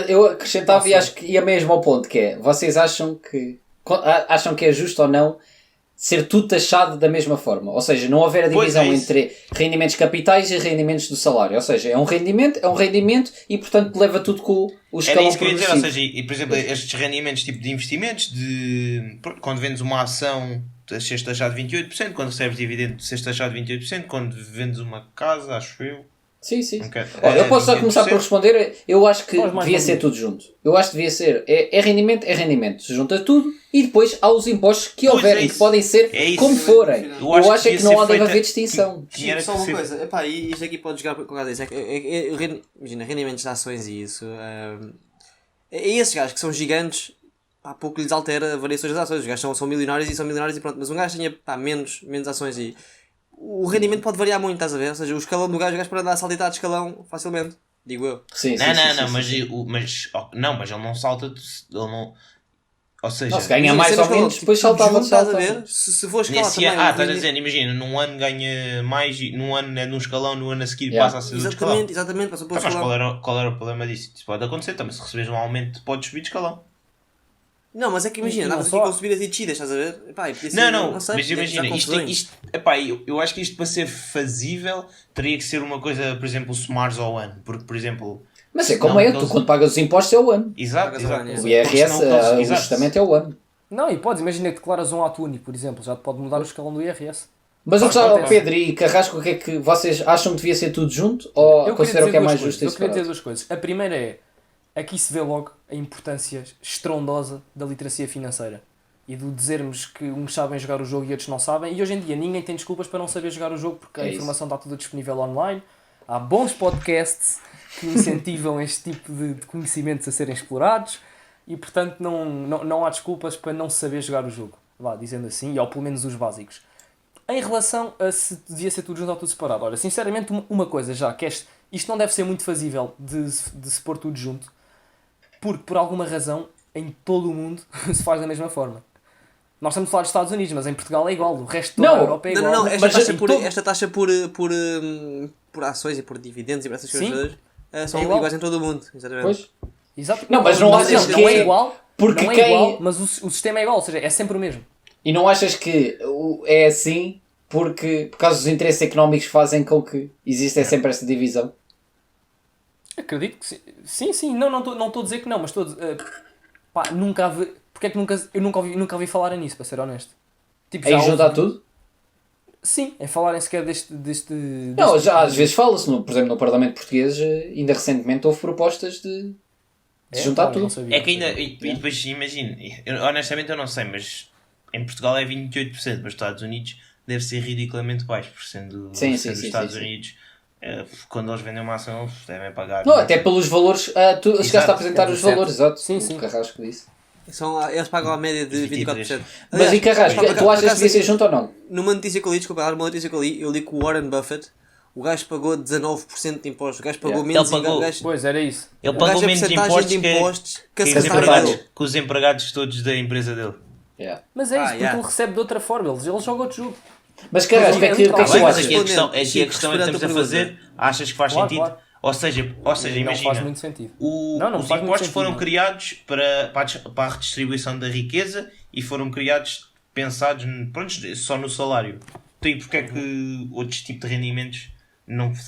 eu acrescentava e acho que ia mesmo ao ponto, que é, vocês acham que é justo ou não ser tudo taxado da mesma forma? Ou seja, não haver a divisão entre rendimentos capitais e rendimentos do salário. Ou seja, é um rendimento e, portanto, leva tudo com o escalão progressivo. Era isso que eu ia dizer, ou seja, por exemplo, estes rendimentos tipo de investimentos, quando vendes uma ação, seres taxado de 28%, quando recebes dividendo, seres taxado de 28%, quando vendes uma casa, acho eu. Sim. Olha, eu posso só começar por responder. Eu acho que devia ser tudo junto. Eu acho que devia ser. É rendimento. Se junta tudo e depois há os impostos que houverem, que podem ser como forem. Eu acho que não há de haver distinção. Só uma coisa. Epá, e isto aqui pode jogar com isso. Imagina, rendimentos de ações e isso. Esses gajos que são gigantes, pouco lhes altera variações das ações. Os gajos são milionários e pronto. Mas um gajo tinha menos ações e... O rendimento pode variar muito, estás a ver? Ou seja, o escalão do gajo pode andar a saltitar de escalão facilmente, digo eu. Sim, mas ele não salta, ele não... Ou seja... Se ganha mais ou menos, depois saltava. Estás a ver? Se for escalar também... estás a dizer, imagina, num ano ganha mais, num ano é num escalão, no ano a seguir passa a ser do escalão. Exatamente, passa por escalão. Mas qual era o problema disso? Isso pode acontecer também, se receberes um aumento, podes subir de escalão. Não, mas é que imagina, andavas aqui com subidas e descidas, estás a ver? Mas imagina, eu acho que isto para ser fazível teria que ser uma coisa, por exemplo, somares ao ano, porque, por exemplo... Mas é como tu quando pagas os impostos é o ano. Exato. O IRS, o ajustamento é o ano. Não, e podes, imagina que declaras um ato único, por exemplo, já te pode mudar o escalão do IRS. Mas eu gostava, acontece. Pedro e Carrasco, o que é que vocês acham que devia ser tudo junto? Ou consideram que é mais justo Eu isso? queria dizer duas coisas. A primeira é, aqui se vê logo a importância estrondosa da literacia financeira. E do dizermos que uns sabem jogar o jogo e outros não sabem. E hoje em dia ninguém tem desculpas para não saber jogar o jogo porque a informação está toda disponível online. Há bons podcasts que incentivam este tipo de conhecimentos a serem explorados. E portanto não há desculpas para não saber jogar o jogo. Vá, dizendo assim, ou pelo menos os básicos. Em relação a se devia ser tudo junto ou tudo separado. Olha, sinceramente, uma coisa já, que isto não deve ser muito fazível de se pôr tudo junto, porque por alguma razão, em todo o mundo, se faz da mesma forma. Nós estamos a falar dos Estados Unidos, mas em Portugal é igual, o resto da Europa é igual. Não, esta Mas taxa por ações e por dividendos e por essas coisas Sim. todas são igual. iguais em todo o mundo. Exatamente. Pois. Exato. Não, mas não achas que não é é igual, porque não é quem- igual, mas o sistema é igual, ou seja, é sempre o mesmo. E não achas que é assim porque, por causa dos interesses económicos, fazem com que exista sempre esta divisão? Acredito que sim. Sim. Não estou a dizer que não, mas estou a dizer, pá, nunca houve... Porque é que eu nunca ouvi falar nisso, para ser honesto. Tipo, Em houve- juntar tudo? Sim, em falarem sequer deste Não, já às vezes fala-se, por exemplo, no Parlamento Português, ainda recentemente houve propostas de juntar Olha, não tudo. sabia, É que não ainda, sabia. e depois imagino, honestamente eu não sei, mas em Portugal é 28%, mas nos Estados Unidos deve ser ridiculamente baixo, por sendo Sim, dos sim, Estados sim. Unidos, quando eles vendem uma ação, eles devem pagar. Não, até pelos valores, tu chegaste a apresentar os 17. valores, exato. Sim, o sim. Carrasco disse. Eles pagam a média de 24%. Mas e Carrasco, por tu achas que acaso, devia ser junto ou não? Numa notícia que eu li, desculpa, uma notícia que eu li que o Warren Buffett, o gajo pagou 19% de impostos, o gajo pagou Yeah. menos Ele pagou- o gajo, Pois, era isso. Ele o pagou gajo é menos percentagem impostos de impostos que que acertaram empregados. ele. que os empregados todos da empresa dele. Yeah. Mas é isso, porque yeah. ele recebe de outra forma, ele joga outro jogo. Mas Carrasco, o que é que Tá tu bem, mas achas? aqui a questão, Respondendo, aqui a questão é que respondendo estamos a a tua fazer, achas que faz Claro, sentido? claro. Ou seja, Não faz imagina, muito sentido. os faz muito impostos sentido, foram não. criados para a redistribuição da riqueza e foram criados, pensados pronto, só no salário. Então, e porque é que outros tipos de rendimentos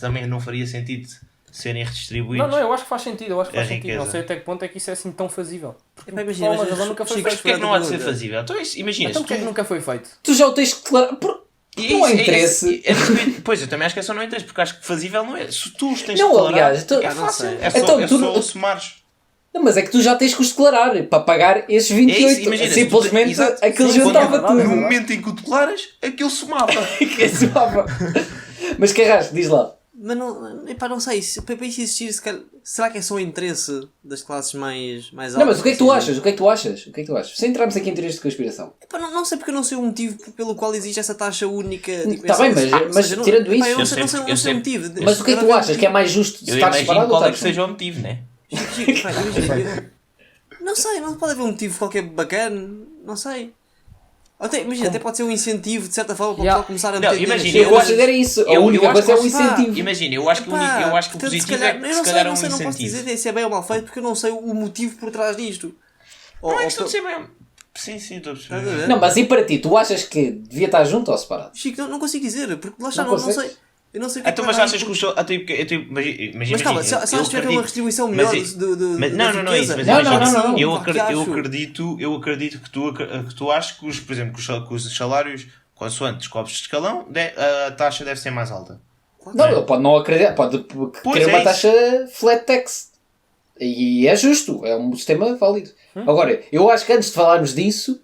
também não faria sentido serem redistribuídos? Não, eu acho que faz sentido, eu acho que A faz sentido. riqueza. Não sei até que ponto é que isso é assim tão fazível. Porque Epá, por imagina, alguma mas razão nunca foi Chico, feito. Porque é que não há de ser Pergunta. fazível? Então, imagina, Então se porque é que tu- nunca foi feito? Tu já o tens claro. Não há interesse. Pois, eu também acho que é só não interesse, porque acho que fazível não é. Se tu os tens Não, de declarar, aliás, tu- é não fácil. sei. É só, Então, é tu só não- somares. Não, mas é que tu já tens que os declarar para pagar esses 28. imagina, se Simplesmente exato. aquilo Sim, juntava quando- tudo. No momento em que o declaras, aquilo somava. Que suava. Mas Carrasco, diz lá. Mas não sei, para isso existir, será que é só o interesse das classes mais altas? Não, mas o que é que tu Ou seja, achas? O que é que tu achas? O que é que tu achas? Sem entrarmos aqui em teorias de conspiração. Epá, não sei porque eu não sei o motivo pelo qual existe essa taxa única. Tipo, Tá bem, mas não- tirando epá, isso- eu não Eu sei, não sei, sempre- não sei eu o motivo. Mas o que é que tu achas? Que é mais justo Eu estar imagino separado ou qual é estar que seja junto? o motivo, né? Chico, epá, imagina, não sei, não pode haver um motivo qualquer bacana, não sei. Até pode ser um incentivo de certa forma para o Yeah. pessoal começar a Não, meter imagina, dinheiro. Eu considero isso. A eu única acho coisa é que um não se incentivo. Imagina, eu acho que o Portanto, positivo se calhar, é que eu se calhar é um não posso incentivo. dizer se é bem ou mal feito porque eu não sei o motivo por trás disto. Não é questão de ser bem. Sim, estou a Estás a perceber. ver? Não, mas e para ti? Tu achas que devia estar junto ou separado? Chico, não consigo dizer, porque lá está, Não não consegues? sei. Eu não sei o que é que Então, vai mas dar achas aí, que o show. Imagina, Mas calma, se achas que tiver uma redistribuição melhor Não é isso. Mas Não, imagina, não, não. eu Claro que acho. acredito que tu achas que, por exemplo, que os salários consoante cobres de escalão, a taxa deve ser mais alta. Não, ele pode não acreditar, pode querer é uma isso. taxa flat tax. E é justo, é um sistema válido. Agora, eu acho que antes de falarmos disso,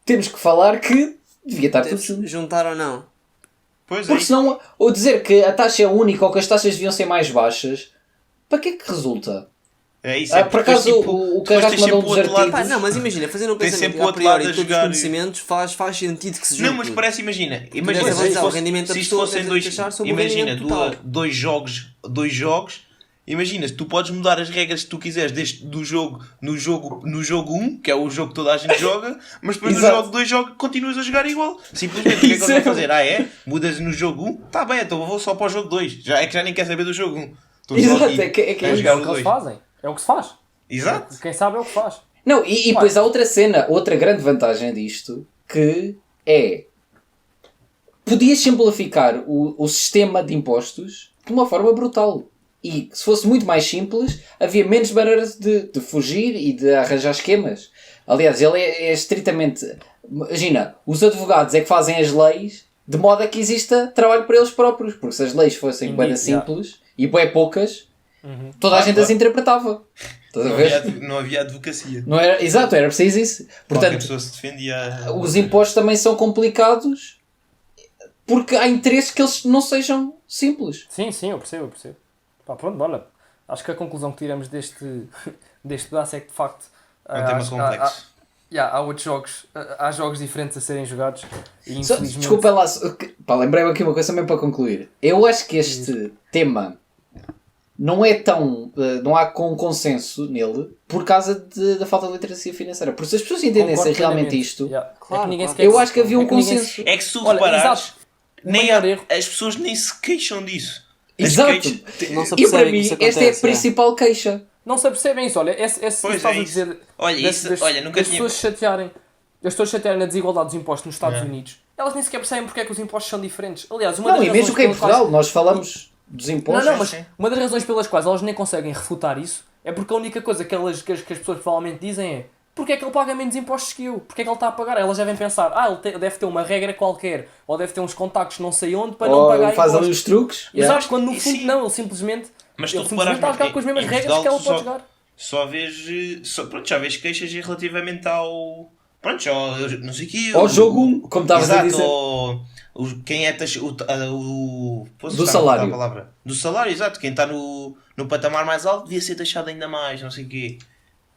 temos que falar que devia estar tudo junto. juntar ou não. Pois é. Porque senão, ou dizer que a taxa é única ou que as taxas deviam ser mais baixas, para que é que resulta? É isso. Por acaso, o Carrasco mandou um dos artigos. Pá, não, mas imagina, fazendo um Tem pensamento sempre o a outro priori lado a de todos os jogar. conhecimentos faz sentido que se junte. Não, mas parece, imagina deve se avaliar o fosse- rendimento da se isto pessoa, fossem deve dois, deixar sobre o imagina, rendimento total. dois jogos, imagina, tu podes mudar as regras que tu quiseres no jogo 1, que é o jogo que toda a gente joga, mas depois no Exato. jogo 2 continuas a jogar igual. Simplesmente, o que é que eles vão fazer? Mudas no jogo 1? Tá bem, então vou só para o jogo 2. Já nem quer saber do jogo 1. Estou só Exato, aqui é que a é jogar É o o que eles 2. fazem. É o que se faz. Exato. Quem sabe é o que faz. Não, e depois há outra cena, outra grande vantagem disto, que é... Podias simplificar o sistema de impostos de uma forma brutal. E se fosse muito mais simples, havia menos maneiras de fugir e de arranjar esquemas. Aliás, ele é estritamente... Imagina, os advogados é que fazem as leis de modo a que exista trabalho para eles próprios. Porque se as leis fossem bem simples e bem poucas, toda a gente as interpretava. Estás a ver? Não havia advocacia. Não era, exato, era preciso isso. Qualquer Portanto, pessoa se defendia. os impostos também são complicados porque há interesses que eles não sejam simples. Sim, eu percebo. Pá, pronto, olha. Acho que a conclusão que tiramos deste pedaço é que de facto É um tema complexo. há outros jogos, há jogos diferentes a serem jogados e Só, infelizmente... desculpa lá, lembrei-me aqui uma coisa também para concluir. Eu acho que este tema não é tão... não há consenso nele por causa da falta de literacia financeira. Porque se as pessoas entendessem Concordo realmente plenamente. isto, Yeah. Claro, É que ninguém claro. sequer eu acho que havia um é que ninguém consenso. É que se tu Olha, reparares, exato. O nem maior erro. as pessoas nem se queixam disso. As Exato. queixas- Não se E para percebe que mim, isso esta é a acontece, principal queixa. Não se apercebem isso, olha, esse Pois estás é a isso. dizer Olha, isso, olha, nunca das tinha. pessoas chatearem. As pessoas chatearem na desigualdade dos impostos nos Estados Unidos, elas nem sequer percebem porque é que os impostos são diferentes. Aliás, uma Não, das e mesmo razões que em pelas Portugal, nós falamos dos impostos. Não, mas sim. uma das razões pelas quais elas nem conseguem refutar isso é porque a única coisa que as pessoas provavelmente dizem é porque é que ele paga menos impostos que eu? Porque é que ele está a pagar? Elas devem pensar, ele deve ter uma regra qualquer, ou deve ter uns contactos não sei onde para não Ou pagar faz impostos. ali os truques. Exato, quando no E fundo sim. não, ele simplesmente, Mas ele tu simplesmente está a jogar com as mesmas regras que ela pode jogar. Só vês. Já vês queixas relativamente ao. Pronto, não sei o quê. Ao jogo, como estavas a dizer. Quem é Do salário. A palavra. Do salário, exato. Quem está no patamar mais alto devia ser taxado ainda mais, não sei o quê.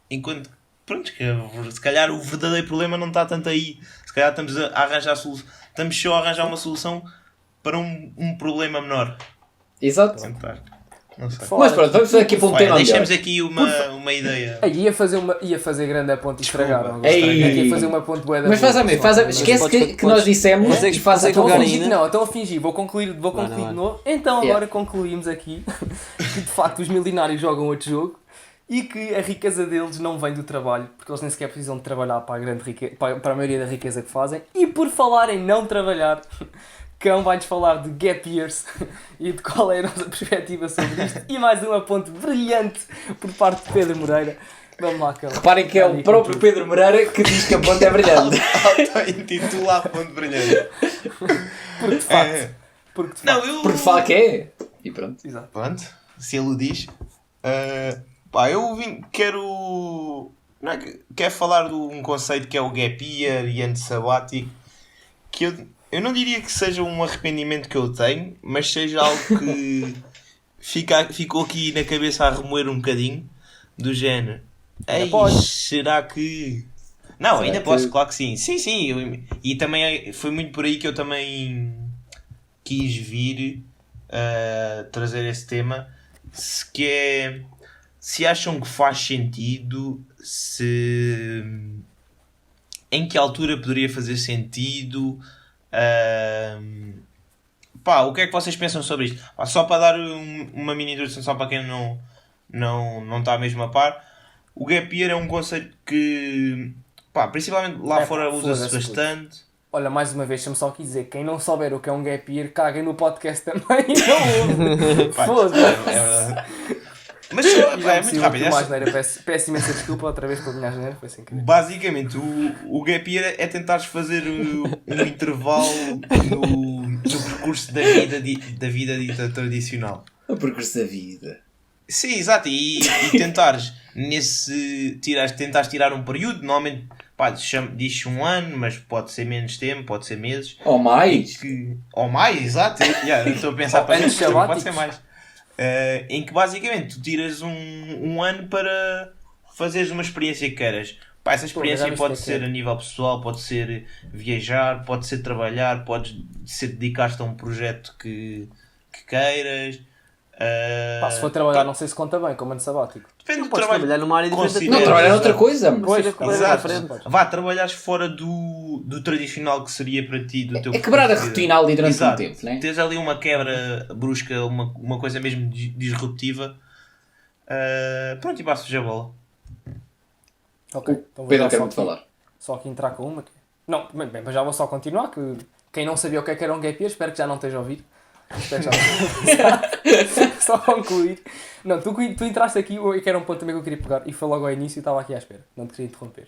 Enquanto, pronto, que se calhar o verdadeiro problema não está tanto aí. Se calhar estamos a arranjar estamos só a arranjar uma solução para um problema menor. Exato. Não sei. Mas pronto, vamos aqui para um Olha, tema melhor. deixemos aqui uma ideia. Aí ia fazer grande a ponte e estragaram. Ei. Ia fazer uma ponte bué da Mas boa, faz a mim, pessoal. esquece podes- que nós dissemos Consegues- e faz a consegues tua jogar Estão a voz. ainda? fingir, não, estão a fingir, vou concluir Vai. de novo. Então Yeah. agora concluímos aqui que de facto os milionários jogam outro jogo e que a riqueza deles não vem do trabalho, porque eles nem sequer precisam de trabalhar para a grande riqueza, para a maioria da riqueza que fazem. E por falar em não trabalhar, Cão vai-nos falar de gap years e de qual é a nossa perspectiva sobre isto. E mais uma ponte brilhante por parte de Pedro Moreira. Vamos lá, Cão. Reparem que é Vai o aí próprio com tudo. Pedro Moreira que diz que a ponte é brilhante. Intitula a ponte brilhante. Porque de facto. Porque de Não, facto. eu. Porque fala que é. E pronto. Exato. Pronto, se ele o diz. Eu quero. Não é quero falar de um conceito que é o gap year e ano sabático. Que eu não diria que seja um arrependimento que eu tenho, mas seja algo que ficou aqui na cabeça a remoer um bocadinho. Do género. Ei, podes. será que. Não, Será ainda que- posso, claro que sim. Sim. E também foi muito por aí que eu também quis vir trazer esse tema. Que é se acham que faz sentido, se em que altura poderia fazer sentido. O que é que vocês pensam sobre isto? Só para dar uma mini introdução, só para quem não está mesmo a par, o gap year é um conceito que principalmente lá fora usa-se foda-se, bastante. Olha, mais uma vez, deixa-me só aqui dizer, quem não souber o que é um gap year, caguem no podcast também e não ouve. Pá, Foda-se. é verdade. Mas é muito rápido. Peço imensa desculpa outra vez pela minha asneira, foi sem querer. Basicamente, o gap year é tentares fazer um intervalo no percurso da vida dita tradicional. O percurso da vida. Sim, exato. E tentares tentares tirar um período, normalmente diz-se um ano, mas pode ser menos tempo, pode ser meses. Ou mais. Ou mais, exato. Eu estou a pensar para Anos isso, pode sabáticos. ser mais. Em que basicamente tu tiras um ano para fazeres uma experiência que queiras. Essa experiência já pode viste ser a nível pessoal, pode ser viajar, pode ser trabalhar, pode ser dedicar-te a um projeto que queiras. Se for trabalhar, não sei se conta bem, como ano sabático. Depende do Podes trabalho. trabalhar numa área diferente. Considera- Não, trabalhar noutra Exato. coisa. Pois, Exato. diferente. Trabalhares fora do tradicional que seria para ti, do teu É quebrar a percurso de vida. rotina ali durante um Exato. tempo, né? Tens ali uma quebra brusca, uma coisa mesmo disruptiva. E passo-vos a bola. Ok, então vou Pedro dar quer só muito aqui- falar. Só aqui entrar com uma. Não, bem, mas já vou só continuar, que quem não sabia o que era um gap year, espero que já não esteja a ouvir. Só concluir. Não, tu entraste aqui, que era um ponto também que eu queria pegar, e foi logo ao início e estava aqui à espera, não te queria interromper.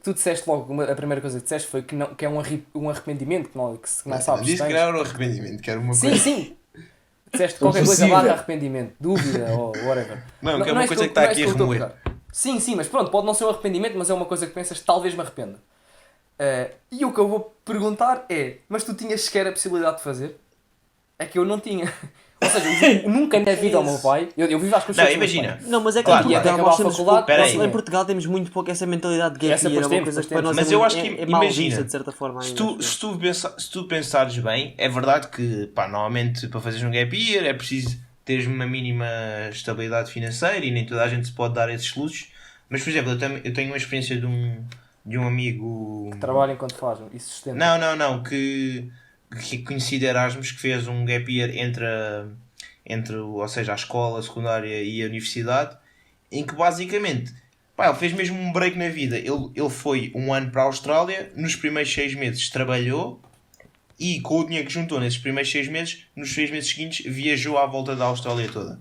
Tu disseste logo, a primeira coisa que disseste foi que é um arrependimento, que não sabes. Disse que era um arrependimento, que era uma Sim, coisa. sim. Disseste qualquer coisa Possível. arrependimento, dúvida ou whatever. Não, que é uma és coisa tu- que está não és aqui a tu que eu estou remoer. pegar. Sim, mas pronto, pode não ser um arrependimento, mas é uma coisa que pensas, talvez me arrependa. E o que eu vou perguntar é, mas tu tinhas sequer a possibilidade de fazer? É que eu não tinha. Ou seja, eu nunca na vida ao meu pai, eu vivo às custas Não, dos meus imagina. pais. Não, mas é que Claro, em e até Portugal acabar nós a temos faculdade, pouco, peraí. em Portugal temos muito pouco essa mentalidade de gap Essa year, é pois uma coisa temos, que para nós mas é, eu muito- acho que, é mal imagina, vista de certa forma. Se ainda, tu, acho eu. se tu pensares bem, é verdade que, pá, normalmente para fazeres um gap year é preciso teres uma mínima estabilidade financeira e nem toda a gente se pode dar esses luxos. Mas, por exemplo, eu tenho uma experiência de um amigo... Trabalho enquanto faz e sustenta. Não, que conheci de Erasmus, que fez um gap year ou seja, a escola, a secundária e a universidade, em que basicamente, pá, ele fez mesmo um break na vida. Ele foi um ano para a Austrália, nos primeiros 6 meses trabalhou e com o dinheiro que juntou nesses primeiros 6 meses, nos 6 meses seguintes viajou à volta da Austrália toda.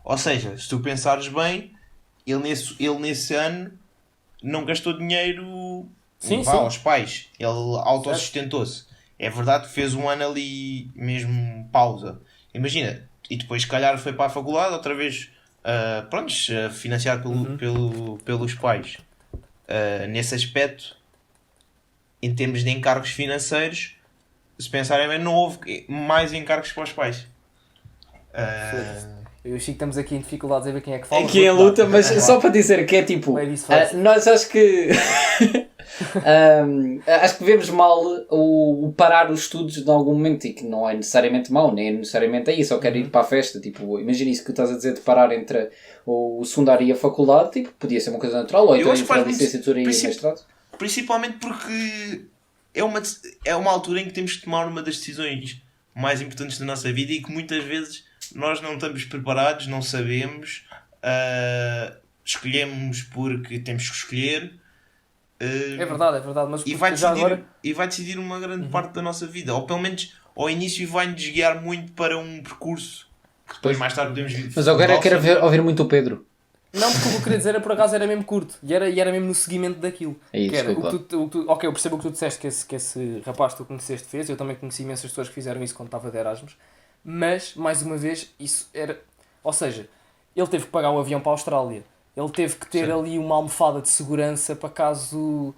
Ou seja, se tu pensares bem, ele nesse ano não gastou dinheiro Sim. aos pais. Ele autossustentou-se. É verdade que fez um ano ali mesmo pausa. Imagina, e depois se calhar foi para a faculdade outra vez, financiado pelos pais. Nesse aspecto, em termos de encargos financeiros, se pensarem bem, não houve mais encargos para os pais. Eu e o Chico estamos aqui em dificuldades a ver quem é que fala. Aqui em luta, mas só para dizer que é tipo, Ladies first. nós acho que acho que vemos mal o parar os estudos de algum momento e que não é necessariamente mau, nem necessariamente é isso, só quero ir para a festa, tipo, imagina isso que tu estás a dizer de parar entre o secundário e a faculdade, tipo, podia ser uma coisa natural, ou Eu então acho que entre a faz muito- licenciatura e o princip- mestrado. Principalmente porque é uma altura em que temos que tomar uma das decisões mais importantes da nossa vida e que muitas vezes nós não estamos preparados, não sabemos, escolhemos porque temos que escolher. É verdade, mas E vai já decidir, agora... uma grande parte da nossa vida. Ou pelo menos ao início vai-nos guiar muito para um percurso que depois mais tarde podemos vir. Mas agora quero ouvir muito o Pedro. Não, porque o que eu queria dizer, por acaso, era mesmo curto. E era mesmo no seguimento daquilo. Aí, Que era, desculpa. ok, eu percebo o que tu disseste, que esse rapaz que tu conheceste fez. Eu também conheci imensas pessoas que fizeram isso quando estava de Erasmus. Mas, mais uma vez, isso era... Ou seja, ele teve que pagar o avião para a Austrália. Ele teve que ter ali uma almofada de segurança para caso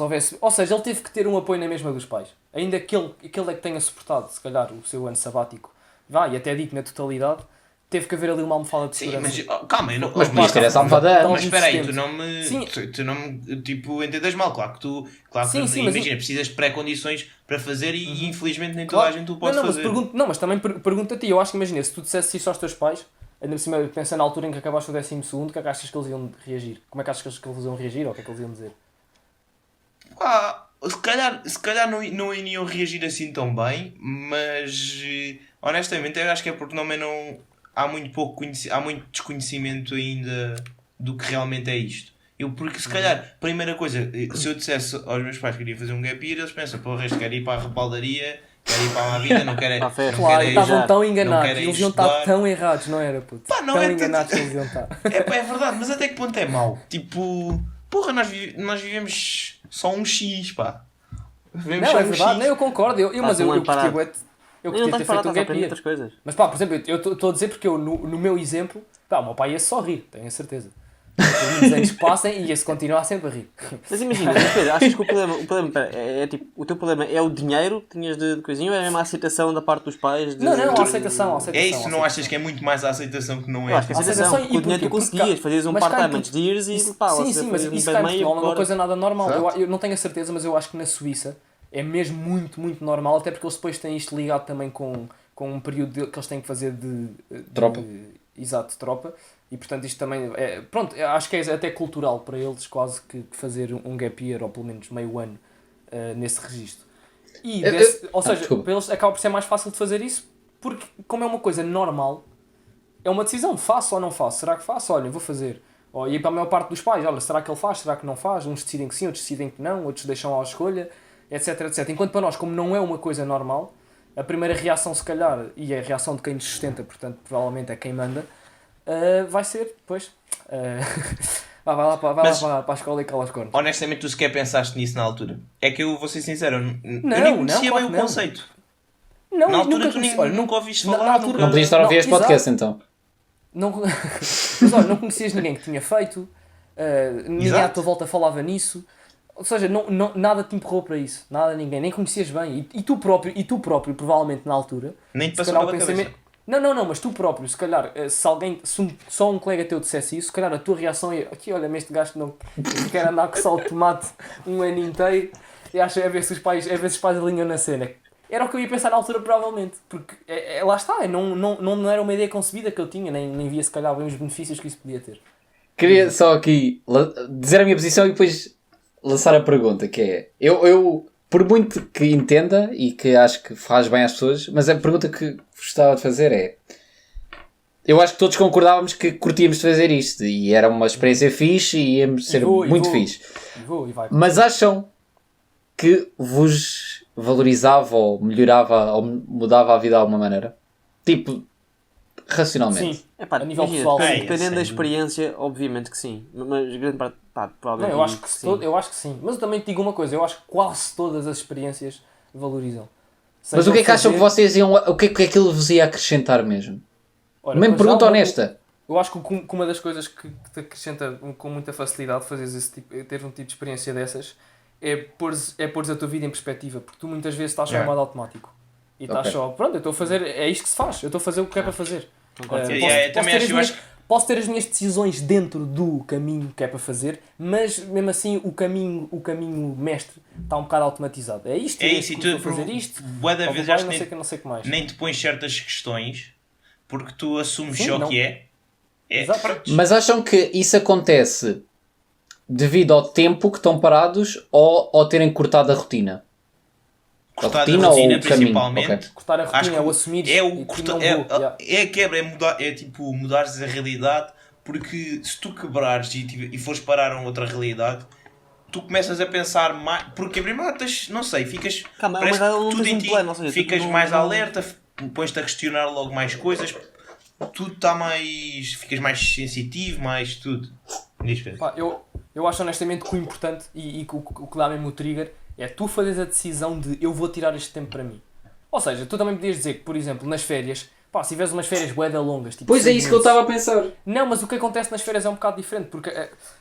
houvesse... Ou seja, ele teve que ter um apoio na mesma dos pais. Ainda que ele é que tenha suportado, se calhar, o seu ano sabático. E até dito na totalidade, teve que haver ali uma almofada de Sim, segurança. mas calma, eu não, Mas podias ter essa almofada Então, mas espera aí, insistente. tu não me tipo, entendas mal, claro que tu Sim, que, sim, mas imagina, precisas de pré-condições para fazer e infelizmente nem toda a gente o pode Mas fazer. mas também pergunto a ti, eu acho que imagina, se tu dissesse isso aos teus pais, ainda por cima, pensa na altura em que acabaste o 12º, que é que achas que eles iam reagir? Como é que achas que eles iam reagir ou o que é que eles iam dizer? Se calhar não iriam reagir assim tão bem, mas honestamente eu acho que é porque não há muito desconhecimento ainda do que realmente é isto. Porque se calhar, primeira coisa, se eu dissesse aos meus pais que queria fazer um gap year, eles pensam, porra, este quer ir para a rebaldaria, quer ir para uma vida, não quer Para a festa. Claro, quer estavam tão enganados, querem eles iam estar estudar. tão errados, não era, puto? Pá, não tão é enganados que eles iam estar. É verdade, mas até que ponto é mau? Tipo, porra, nós vivemos só um X, pá. Vivemos Não, só é um verdade, X. não, eu concordo, mas eu um ano curti parado. bué- eu Não curti estás ter parado, feito um estás a gap aprender year. outras coisas. Mas pá, por exemplo, eu estou a dizer porque eu, no meu exemplo, pá, o meu pai ia só rir, tenho a certeza. Os anos que passem e ia-se continuar sempre a rir. Mas imagina, Pedro, achas que o problema pera, é tipo, o teu problema é o dinheiro que tinhas de coisinha ou é mesmo a aceitação da parte dos pais? Não, a aceitação. É isso, não achas que é muito mais a aceitação que não é? Eu acho que a aceitação, aceitação, porque o e dinheiro tu porquê? conseguias, fazias um Mas cá em part-time antes de ires e Isso- pá, sim, você sim, mas fazia isso um cá pé em meio Portugal não é uma agora. coisa nada normal. Certo. Eu não tenho a certeza, mas eu acho que na Suíça é mesmo muito, muito normal, até porque eles depois têm isto ligado também com um período que eles têm que fazer de Tropa. Exato, tropa. E portanto isto também é... Pronto, eu acho que é até cultural para eles quase que fazer um gap year, ou pelo menos meio ano, nesse registro. E ou seja, desculpa. para eles acaba por ser mais fácil de fazer isso, porque como é uma coisa normal, é uma decisão, faço ou não faço? Será que faço? Olha, vou fazer. E para a maior parte dos pais, olha, será que ele faz? Será que não faz? Uns decidem que sim, outros decidem que não, outros deixam à escolha, etc, etc. Enquanto para nós, como não é uma coisa normal, a primeira reação, se calhar, e a reação de quem nos sustenta, portanto, provavelmente é quem manda, vai ser, pois, vai lá para a escola e cala os cornos. Honestamente, tu sequer pensaste nisso na altura. É que eu vou ser sincero, eu nem Não, conhecia claro bem que o não. conceito. Não, Na altura nunca tu conheci- olha, nunca ouviste na falar, altura- nunca... Não podias estar a ouvir este exato. podcast então. Não, mas olha, não conhecias ninguém que tinha feito, ninguém à Exato. tua volta falava nisso, ou seja, nada te empurrou para isso, nada, ninguém, nem conhecias bem, e tu próprio, provavelmente na altura, Nem te se passou calhar pela o cabeça. pensamento. Não, mas tu próprio, se calhar, só um colega teu dissesse isso, se calhar a tua reação é aqui, olha-me este gajo que não quer andar com sal de tomate um ano inteiro e acha a ver se os pais alinham na cena. Era o que eu ia pensar na altura, provavelmente, porque lá está, não era uma ideia concebida que eu tinha, nem via se calhar bem os benefícios que isso podia ter. Queria só aqui dizer a minha posição e depois lançar a pergunta, que é... Eu por muito que entenda e que acho que faz bem às pessoas, mas a pergunta que gostava de fazer é... Eu acho que todos concordávamos que curtíamos de fazer isto e era uma experiência fixe e íamos ser muito fixe. E vai. Mas acham que vos valorizava ou melhorava ou mudava a vida de alguma maneira? Tipo, racionalmente. Sim, Epá, a nível imagina, pessoal, depende- sim. dependendo Sim. da experiência, obviamente que sim. Mas grande parte, pá, não, provavelmente eu acho que sim. eu acho que sim. Mas eu também te digo uma coisa, eu acho que quase todas as experiências valorizam. Mas o que é que acham que Sejam vocês iam... O que é que aquilo vos ia acrescentar mesmo? Olha, Mesmo para já, pergunta honesta. Eu acho que uma das coisas que te acrescenta com muita facilidade fazeres ter um tipo de experiência dessas é pôres a tua vida em perspectiva, porque tu muitas vezes estás só em Yeah. modo automático. E estás Ok. só, pronto, eu estou a fazer, é isto que se faz, eu estou a fazer o que é para fazer. Concordo. Também acho, eu acho que... Posso ter as minhas decisões dentro do caminho que é para fazer, mas mesmo assim o caminho mestre está um bocado automatizado. É isto, É eu isso, e estou tu, a fazer isto, bué da ou vez vai, acho não que sei o que, não sei o que mais. nem te pões certas questões porque tu assumes Sim, só não. que é. Exato. Pronto. Mas acham que isso acontece devido ao tempo que estão parados ou ao terem cortado a rotina? Cortar a rotina rotina, ou o caminho? principalmente. Ok. Cortar a Acho rotina que é o assumir é o e que corta, não é, vou, yeah. é a quebra, é mudar, é tipo mudares a realidade, porque se tu quebrares e fores parar a outra realidade, tu começas a pensar mais, porque primeiro tens, não sei, ficas Calma, parece mas que não tudo tens em um ti, plano, ou seja, ficas tipo, mais não- alerta, pões-te a questionar logo mais coisas, tudo está mais, ficas mais sensitivo, mais tudo. Diz, Pedro. Pá, eu acho honestamente que o importante e que o que dá mesmo o trigger é tu fazeres a decisão de eu vou tirar este tempo para mim. Ou seja, tu também podias dizer que, por exemplo, nas férias, pá, se tiveres umas férias bué da longas, tipo Pois é 6 isso que eu meses. estava a pensar. Não, mas o que acontece nas férias é um bocado diferente, porque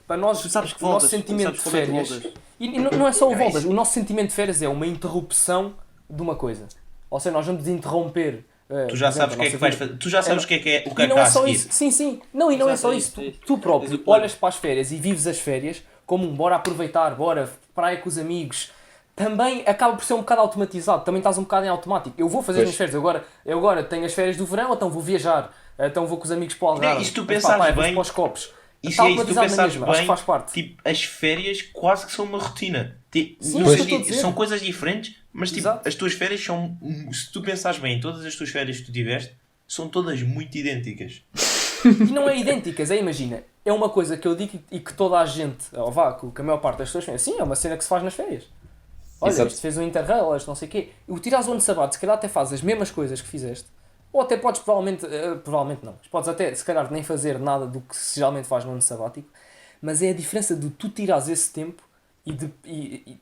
para nós, Tu sabes que o nosso voltas, tu sentimento de sabes quando é que férias, voltas. e não é só o É voltas, isso. o nosso sentimento de férias é uma interrupção de uma coisa. Ou seja, nós vamos interromper. Tu já sabes o que é que vais fazer, tu já sabes o que é o que E é não que há é a só seguir. isso. Sim. Não, e não é Exato, só é isso. isso, é isso. Tu Tens próprio o plano. olhas para as férias e vives as férias como um bora aproveitar, bora praia com os amigos. Também acaba por ser um bocado automatizado. Também estás um bocado em automático. Eu vou fazer as minhas férias. Eu agora tenho as férias do verão, então vou viajar. Então vou com os amigos para o Algarve. E se tu Mas, pensares pá, vou bem, para os copos. Isso Está é isso, tu automatizado na pensares mesma. Acho que bem, faz parte. tipo, as férias quase que são uma rotina. Sim, Não é isso sei que eu estou a dizer. são coisas diferentes, mas tipo, Exato. as tuas férias são, se tu pensares bem, todas as tuas férias que tu tiveste, são todas muito idênticas. E não é idênticas, imagina. É uma coisa que eu digo e que toda a gente, ou vá, que a maior parte das pessoas fez. Sim, é uma cena que se faz nas férias. Olha, Exato. este fez um interrail, este não sei o quê. O tirares o ano sabático, se calhar até fazes as mesmas coisas que fizeste. Ou até podes, provavelmente não. Mas podes até, se calhar, nem fazer nada do que geralmente faz no ano sabático. Mas é a diferença de tu tirares esse tempo e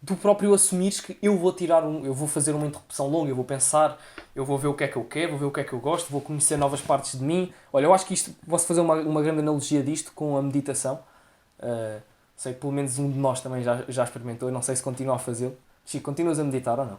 tu próprio assumires que eu vou fazer uma interrupção longa, eu vou pensar, eu vou ver o que é que eu quero, vou ver o que é que eu gosto, vou conhecer novas partes de mim. Olha, eu acho que isto, posso fazer uma grande analogia disto com a meditação. Sei que pelo menos um de nós também já experimentou, eu não sei se continua a fazê-lo. Chico, continuas a meditar ou não?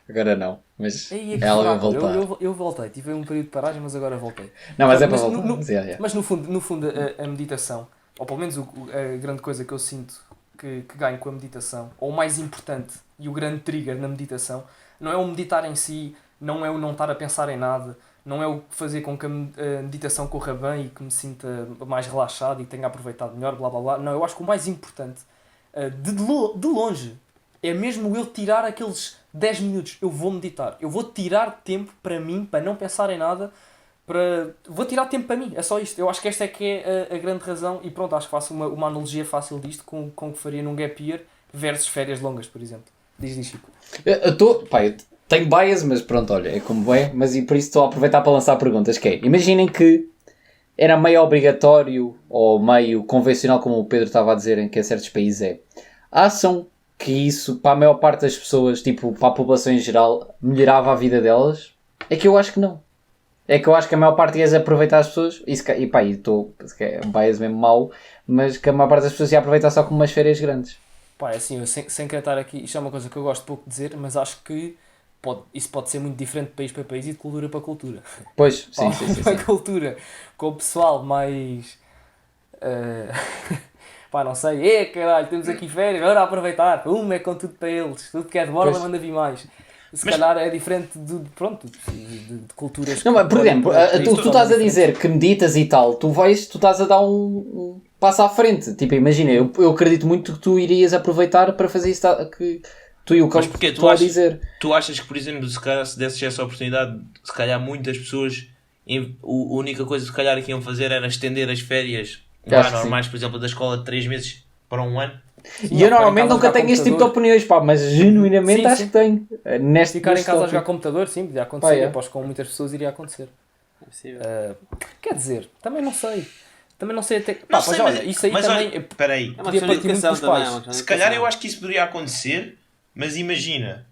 Agora não, mas Ei, é que ela vai fraco. voltar. Eu voltei, tive um período de paragem, mas agora voltei. Não, mas é para Mas voltar. no- Mas, yeah. Mas no fundo a meditação, ou pelo menos a grande coisa que eu sinto que ganho com a meditação, ou o mais importante e o grande trigger na meditação, não é o meditar em si, não é o não estar a pensar em nada, não é o fazer com que a meditação corra bem e que me sinta mais relaxado e tenha aproveitado melhor, blá blá blá. Não, eu acho que o mais importante, de longe, é mesmo eu tirar aqueles 10 minutos. Eu vou meditar, eu vou tirar tempo para mim, para não pensar em nada. Vou tirar tempo para mim, é só isto. Eu acho que esta é que é a grande razão. E pronto, acho que faço uma analogia fácil disto com o que faria num gap year versus férias longas, por exemplo. Diz, Chico. Eu estou. Pá, tenho bias, mas pronto, olha, é como é. Mas e por isso estou a aproveitar para lançar perguntas, que é, imaginem que era meio obrigatório ou meio convencional, como o Pedro estava a dizer, em que em certos países é. Acham que isso, para a maior parte das pessoas, tipo, para a população em geral, melhorava a vida delas? É que eu acho que não. É que eu acho que a maior parte ia aproveitar as pessoas, e pá, estou, é um bias mesmo mau, mas que a maior parte das pessoas ia aproveitar só como umas férias grandes. Pá, é assim, eu sem querer estar aqui, isto é uma coisa que eu gosto pouco de dizer, mas acho que isso pode ser muito diferente de país para país e de cultura para cultura. Pois, sim, Pá, sim, sim. uma cultura com o pessoal mais... pá, não sei, caralho, temos aqui férias, agora a aproveitar, é com tudo para eles, tudo que é de borda Pois. manda vir mais. Se calhar é diferente de culturas... Não, mas por podem- exemplo, países tu estás a totalmente dizer que meditas e tal, tu estás a dar um passo à frente. Tipo, imagina, eu acredito muito que tu irias aproveitar para fazer isso que tu e o cão Mas porquê? estão a dizer. Tu achas que, por exemplo, se calhar se desses essa oportunidade, se calhar muitas pessoas, a única coisa que se calhar que iam fazer era estender as férias Acho que normais, por exemplo, da escola de 3 meses para um ano? E eu normalmente nunca tenho este tipo de opiniões, pá, mas genuinamente Sim, acho sim. que tenho. Ficar em casa a jogar computador, sim, podia acontecer, Pá, é. após com muitas pessoas iria acontecer. É possível. Quer dizer, também não sei até... Não Pá, sei, pois olha, isso aí mas também... olha, espera aí. É uma podia questão de partir muito educação dos também. pais. É uma questão de Se calhar educação. eu acho que isso poderia acontecer, mas imagina,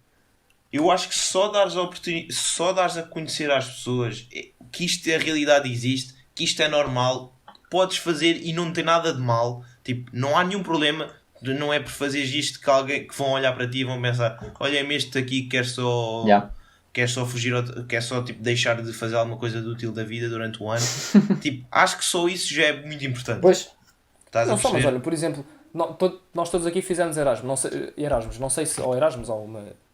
eu acho que só dares a conhecer às pessoas que isto é a realidade, existe, que isto é normal, podes fazer e não tem nada de mal, tipo, não há nenhum problema, não é por fazeres isto que alguém que vão olhar para ti e vão pensar, olha-me este aqui que quer só fugir, quer só tipo, deixar de fazer alguma coisa de útil da vida durante o ano. Tipo, acho que só isso já é muito importante. Pois, Estás a Não só, mas perceber? olha, por exemplo, nós todos aqui fizemos Erasmus, não sei se ou Erasmus ou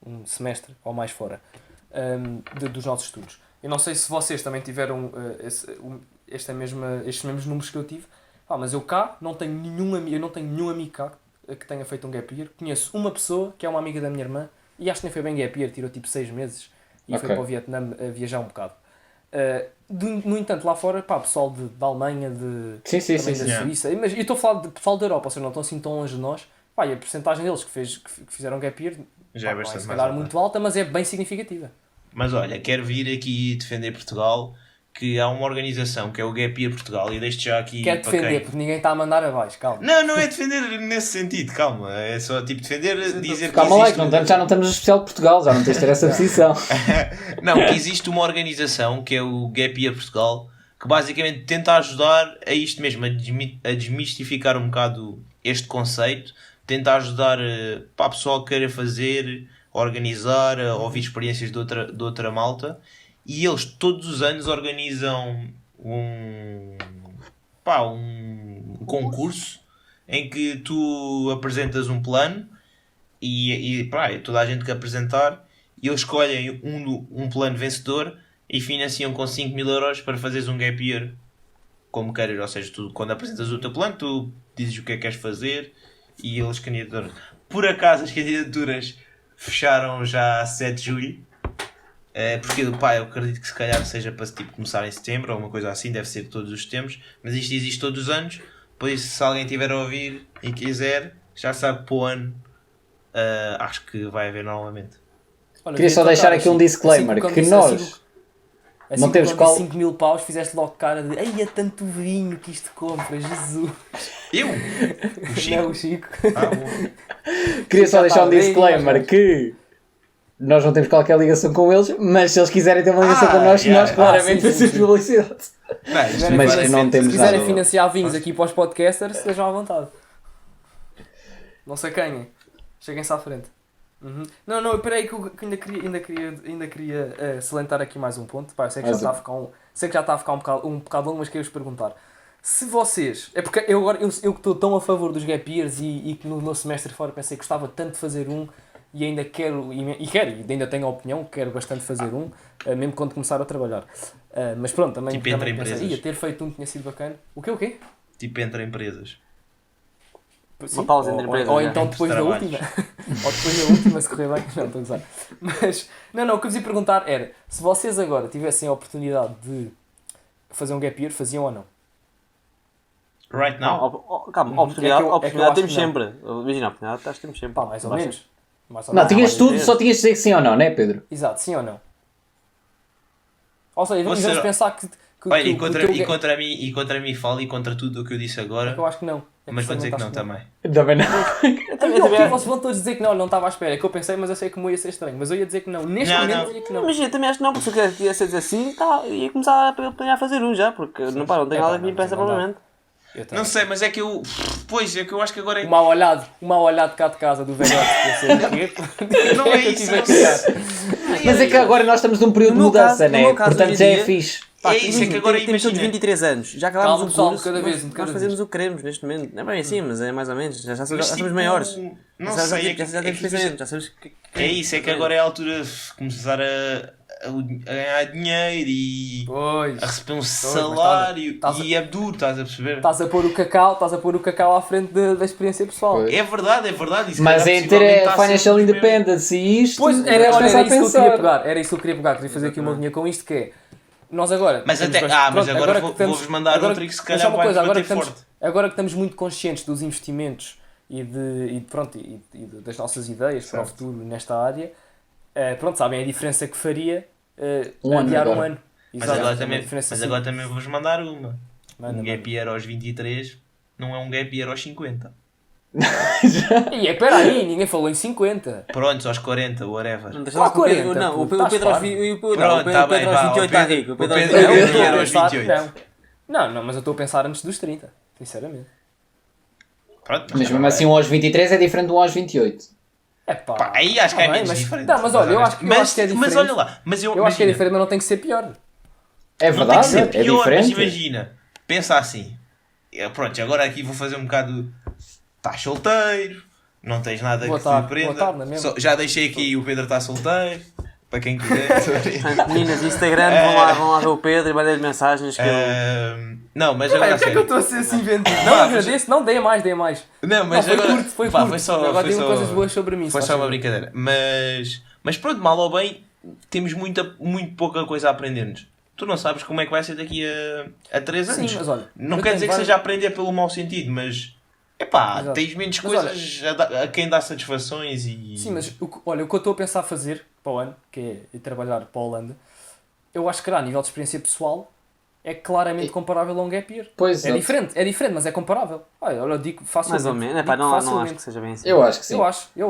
um semestre ou mais fora dos nossos estudos. Eu não sei se vocês também tiveram estes mesmos números que eu tive, mas eu cá não tenho nenhum amigo cá que tenha feito um gap year. Conheço uma pessoa que é uma amiga da minha irmã e acho que nem foi bem gap year, tirou tipo 6 meses e foi Ok. para o Vietnã viajar um bocado. No entanto, lá fora, pá, pessoal da Alemanha, sim, sim, também sim, da sim. Suíça, mas eu estou a falar de pessoal da Europa, ou seja, não estão assim tão longe de nós, pá, e a porcentagem deles que fizeram gap year, Já é não é bastante se mais calhar alta. muito alta, mas é bem significativa. Mas olha, quero vir aqui defender Portugal, que há uma organização que é o Gap Year Portugal, e deixo já aqui Quero para defender, quem... porque ninguém está a mandar abaixo, calma. Não é defender nesse sentido, calma, é só tipo defender, dizer Calma que lá, existe... que já não estamos no especial de Portugal, já não tens de ter essa posição. Não, que existe uma organização que é o Gap Year Portugal, que basicamente tenta ajudar a isto mesmo, a desmistificar um bocado este conceito, tenta ajudar para a pessoa que queira fazer, organizar, a ouvir experiências de outra malta, e eles todos os anos organizam um concurso em que tu apresentas um plano e toda a gente que apresentar, e eles escolhem um plano vencedor e financiam com 5.000 euros para fazeres um gap year como queres. Ou seja, tu quando apresentas o teu plano, tu dizes o que é que queres fazer e eles candidaturam. Por acaso as candidaturas fecharam já a 7 de julho. Porque eu acredito que se calhar seja para tipo, começar em setembro ou uma coisa assim, deve ser todos os tempos, mas isto existe todos os anos, por isso se alguém tiver a ouvir e quiser, já sabe que para o ano acho que vai haver novamente. Olha, Queria só deixar aqui um disclaimer, que nós não temos qual... 5 mil paus, fizeste logo cara de ai, é tanto vinho que isto compra, Jesus. Eu? O Chico? Não, o Chico. Bom. Queria só Já deixar um está bem, disclaimer mas- que nós não temos qualquer ligação com eles, mas se eles quiserem ter uma ligação Ah, connosco, yeah. nós claramente sim, fazemos sim. publicidade. Não, isto Mas vai não ser- temos Se quiserem nada. financiar vinhos aqui para os podcasters, estejam à vontade. Não sei quem. Cheguem-se à frente. Uhum. Não, peraí que eu ainda queria salientar aqui mais um ponto. Pá, eu sei que já está a ficar um bocado longo, mas queria-vos perguntar. Se vocês... É porque eu que estou tão a favor dos gap years e que no meu semestre fora pensei que gostava tanto de fazer um e ainda quero, e ainda tenho a opinião, quero bastante fazer um, mesmo quando começar a trabalhar. Mas pronto, também, Tipo entre também pensei, empresas. ia ter feito um que tinha sido bacana. O quê? Tipo entre empresas. Sim, pausa entre empresas, ou né? então depois da Trabalhos. última. Ou depois da última, se correr bem. Não, estou a usar. Mas, não, o que eu vos ia perguntar era, se vocês agora tivessem a oportunidade de fazer um gap year, faziam ou não? Right now? Calma, Uhum. oportunidade, É que eu oportunidade acho temos que não. sempre. Imagina, a oportunidade temos sempre. Pá, mais ou menos. Mais ou Não, menos. tinhas tudo, só tinhas de dizer que sim ou não, né, Pedro? Exato, sim ou não? Ou seja, Ou vamos seja, pensar que Olha, que e o contra, teu e, contra mim, e contra mim falo e contra tudo o que eu disse agora, Eu acho que não. mas vou dizer que não também. também. Também não. Vocês vão todos dizer que não estava à espera. É que eu pensei, mas eu sei que me ia ser estranho. Mas eu ia dizer que não. Neste Não, momento não. eu ia que não. Mas eu também acho que não, porque se eu quisesse assim, ia começar a planear fazer um já, porque não tenho nada que me impeça provavelmente. Eu também. Não sei, mas é que eu. Pois, é que eu acho que agora é. O mal olhado cá de casa do velhote. Não é que eu isso, tive a não criar. sei. Mas é que agora nós estamos num período de No meu mudança, caso- no né? meu caso, Portanto hoje já em é dia- fixe. Pá, isso é que agora temos todos imagina. 23 anos, já acabámos Calma, o pessoal, curso, cada vez, nós cada fazemos vez. o que queremos neste momento. Não é bem assim, mas é mais ou menos, já somos Mas, tipo, maiores. Não já sei, temos pensamento, já sabemos que... é isso, é que agora é a altura de começar a ganhar dinheiro e Pois. a receber um mas salário estás a- e é duro, estás a perceber? Estás a pôr o cacau à frente da experiência pessoal. Pois. É verdade, é verdade. e se Mas calhar, é ter possivelmente, está a ser financial um dos mesmos. independence e isto. Pois, começa era a isso que eu queria pensar. pegar. Era isso que eu queria pegar. Queria fazer aqui uma linha com isto que é... Nós agora... Mas temos até- bastante- mas pronto, agora que vou-vos mandar agora- outro que se mas calhar só uma vai coisa, bater estamos, forte. agora que estamos muito conscientes dos investimentos e das nossas ideias para o Certo. futuro nesta área, pronto, sabem a diferença que faria Um ano adiar um agora. ano. Mas Exato, agora é uma também, diferença mas assim. agora também vou-vos mandar uma. Manda, Um gap year aos 23 não é um gap year aos 50. E espera aí, ninguém falou em 50. Prontos, aos 40, whatever. Não, deixa lá que o Pedro, 40, não, o puto, Pedro estás aos farto. Pronto, tá bem, vá, 28 o está Pedro- rico. o Pedro- Não, Eu eu quero estou a aos pensar... 28. Não, mas eu estou a pensar antes dos 30, sinceramente. Pronto, Mas mesmo assim, um aos 23 é diferente de um aos 28. É pá. Pá, aí acho que é bem, menos mas, diferente. Não, mas olha, eu acho que é diferente. Mas olha lá, mas eu Eu acho que é imagina, diferente, mas não tem que ser pior. É não tem que verdade, ser é pior, mas diferente. imagina, pensa assim. Pronto, agora aqui vou fazer um bocado. Estás solteiro, não tens nada Boa que tarde, te prenda. boa tarde, não é mesmo? Já deixei aqui o Pedro está solteiro, para quem quiser. Portanto, meninas, Instagram, vão lá ver o Pedro e mandem-lhe mensagens que eu... Não, mas É, agora a porque é que eu sério. estou a ser assim inventivo? Não, Vá, agradeço, não, dê mais. Não, Não, mas foi agora. curto, foi Pá, curto. foi só, Agora foi digam só- coisas boas sobre mim. Foi se só faz uma favor. brincadeira. Mas pronto, mal ou bem, temos muito pouca coisa a aprender-nos. Tu não sabes como é que vai ser daqui a 3 Sim, anos. mas olha, Não eu quer tenho dizer que várias- seja aprender pelo mau sentido, mas. Epá, Exato. tens menos Mas coisas a quem dá satisfações e. Sim, mas olha, o que eu estou a pensar fazer para o ano, que é ir trabalhar para a Holanda, eu acho que a nível de experiência pessoal é claramente comparável a um gap year. Pois, É exato. diferente, mas é comparável. Olha, eu digo facilmente. Mais ou menos, digo não acho facilmente. que seja bem assim. Eu acho que sim. Eu acho que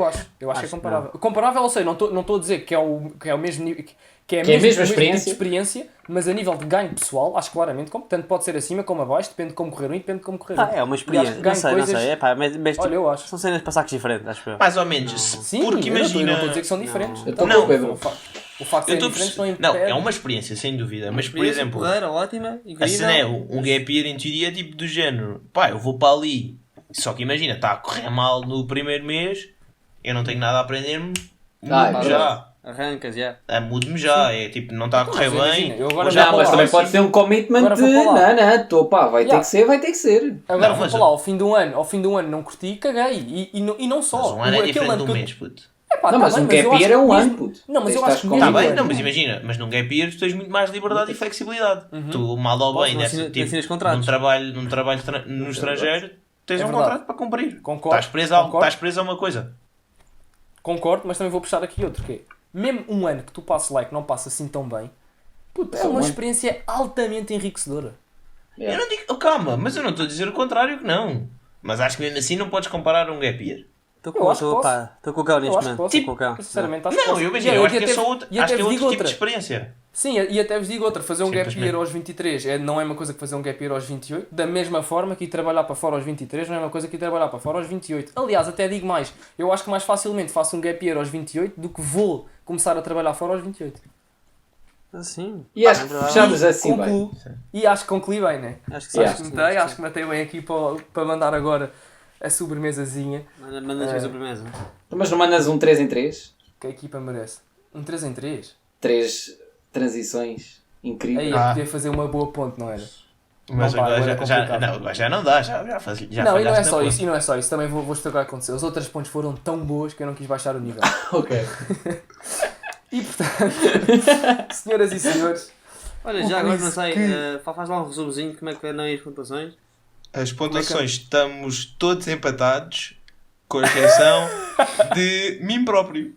é Acho que comparável. Comparável, eu sei, não estou a dizer que é o mesmo nível, que é, Que é a mesma o mesmo tipo de experiência. experiência, mas a nível de ganho pessoal, acho claramente, tanto pode ser acima como abaixo, depende de como correr um e depende de como correr Ah, outro. é uma E acho experiência, que não ganho sei, coisas- é pá, mas Olha, eu acho. são cenas para sacos diferentes, acho eu. Mais ou menos. Sim, Porque eu não estou imagina. a dizer que são diferentes. Eu estou Não. com o Pedro. O facto de Eu serem estou diferentes não Não, impede. é uma experiência, sem dúvida. Mas, por Experiência exemplo, porreira, ótima, a incrível. cena é um gap year em teoria é tipo do género. Pá, eu vou para ali. Só que imagina, está a correr mal no primeiro mês, eu não tenho nada a aprender-me. Ah, Mudo-me é já. Arrancas, já. Mudo-me já. É tipo, não está a correr Mas bem. imagina, eu agora vou já Não, vou mas lá. também pode ser um commitment Agora de. vou para lá. Não, estou pá, vai ter que ser. Agora Não, vou mas para lá, ao fim do ano não curti, caguei. E não só. Mas um ano é Aquele diferente de que um eu- mês, puto. Epá, Não, tá mas bem, um gap eu acho year é um que ano, mesmo- puto. Não, mas eu Estás acho que com- mesmo Está bem, ano- não, mas imagina, mas num gap year tu tens muito mais liberdade e flexibilidade. Tu, mal ou bem, Não nessa, assinas- tipo, assinas contratos. num trabalho no estrangeiro, tens É um verdade. contrato para cumprir. Concordo, Estás preso concordo. estás preso a uma coisa. Concordo, mas também vou puxar aqui outro, que é, mesmo um ano que tu passes lá e que não passa assim tão bem, puto, é É um uma ano. experiência altamente enriquecedora. Eu não digo, calma, mas eu não estou a dizer o contrário que não. Mas acho que mesmo assim não podes comparar um gap year. Estou Eu acho que posso. com o cão Eu neste acho que momento. posso. Estou com o cão. Sinceramente, acho que Não, posso. eu imagino, eu acho que é até- só outro, e acho até que é vos outro digo tipo de outra. experiência. Sim, e até vos digo outra, fazer um gap Simplesmente. year aos 23 não é uma coisa que fazer um gap year aos 28, da mesma forma que ir trabalhar para fora aos 23 não é uma coisa que ir trabalhar para fora aos 28. Aliás, até digo mais, eu acho que mais facilmente faço um gap year aos 28 do que vou começar a trabalhar fora aos 28. Assim. E acho que verdade. fechamos assim bem. Concluo, e acho que concluí bem, né? Acho que sim. Yeah. Acho que matei, acho que matei bem aqui para mandar agora a sobremesazinha Manda-nos ver sobremesa. Mas não mandas um 3 em 3? que a equipa merece. Um 3 em 3? 3 transições Aí incríveis. eu podia fazer uma boa ponte, não era? Mas Não, pá, agora agora é complicado. agora já não dá, já Não, e não é falhaste só na isso, ponta. e não é só isso, também vou explicar o que aconteceu. As outras pontes foram tão boas que eu não quis baixar o nível. Ok. E portanto, senhoras e senhores, Olha, O já agora quiz não sei, que- faz lá um resumozinho de como é que andam aí as pontuações. As pontuações estamos todos empatados com exceção de mim próprio.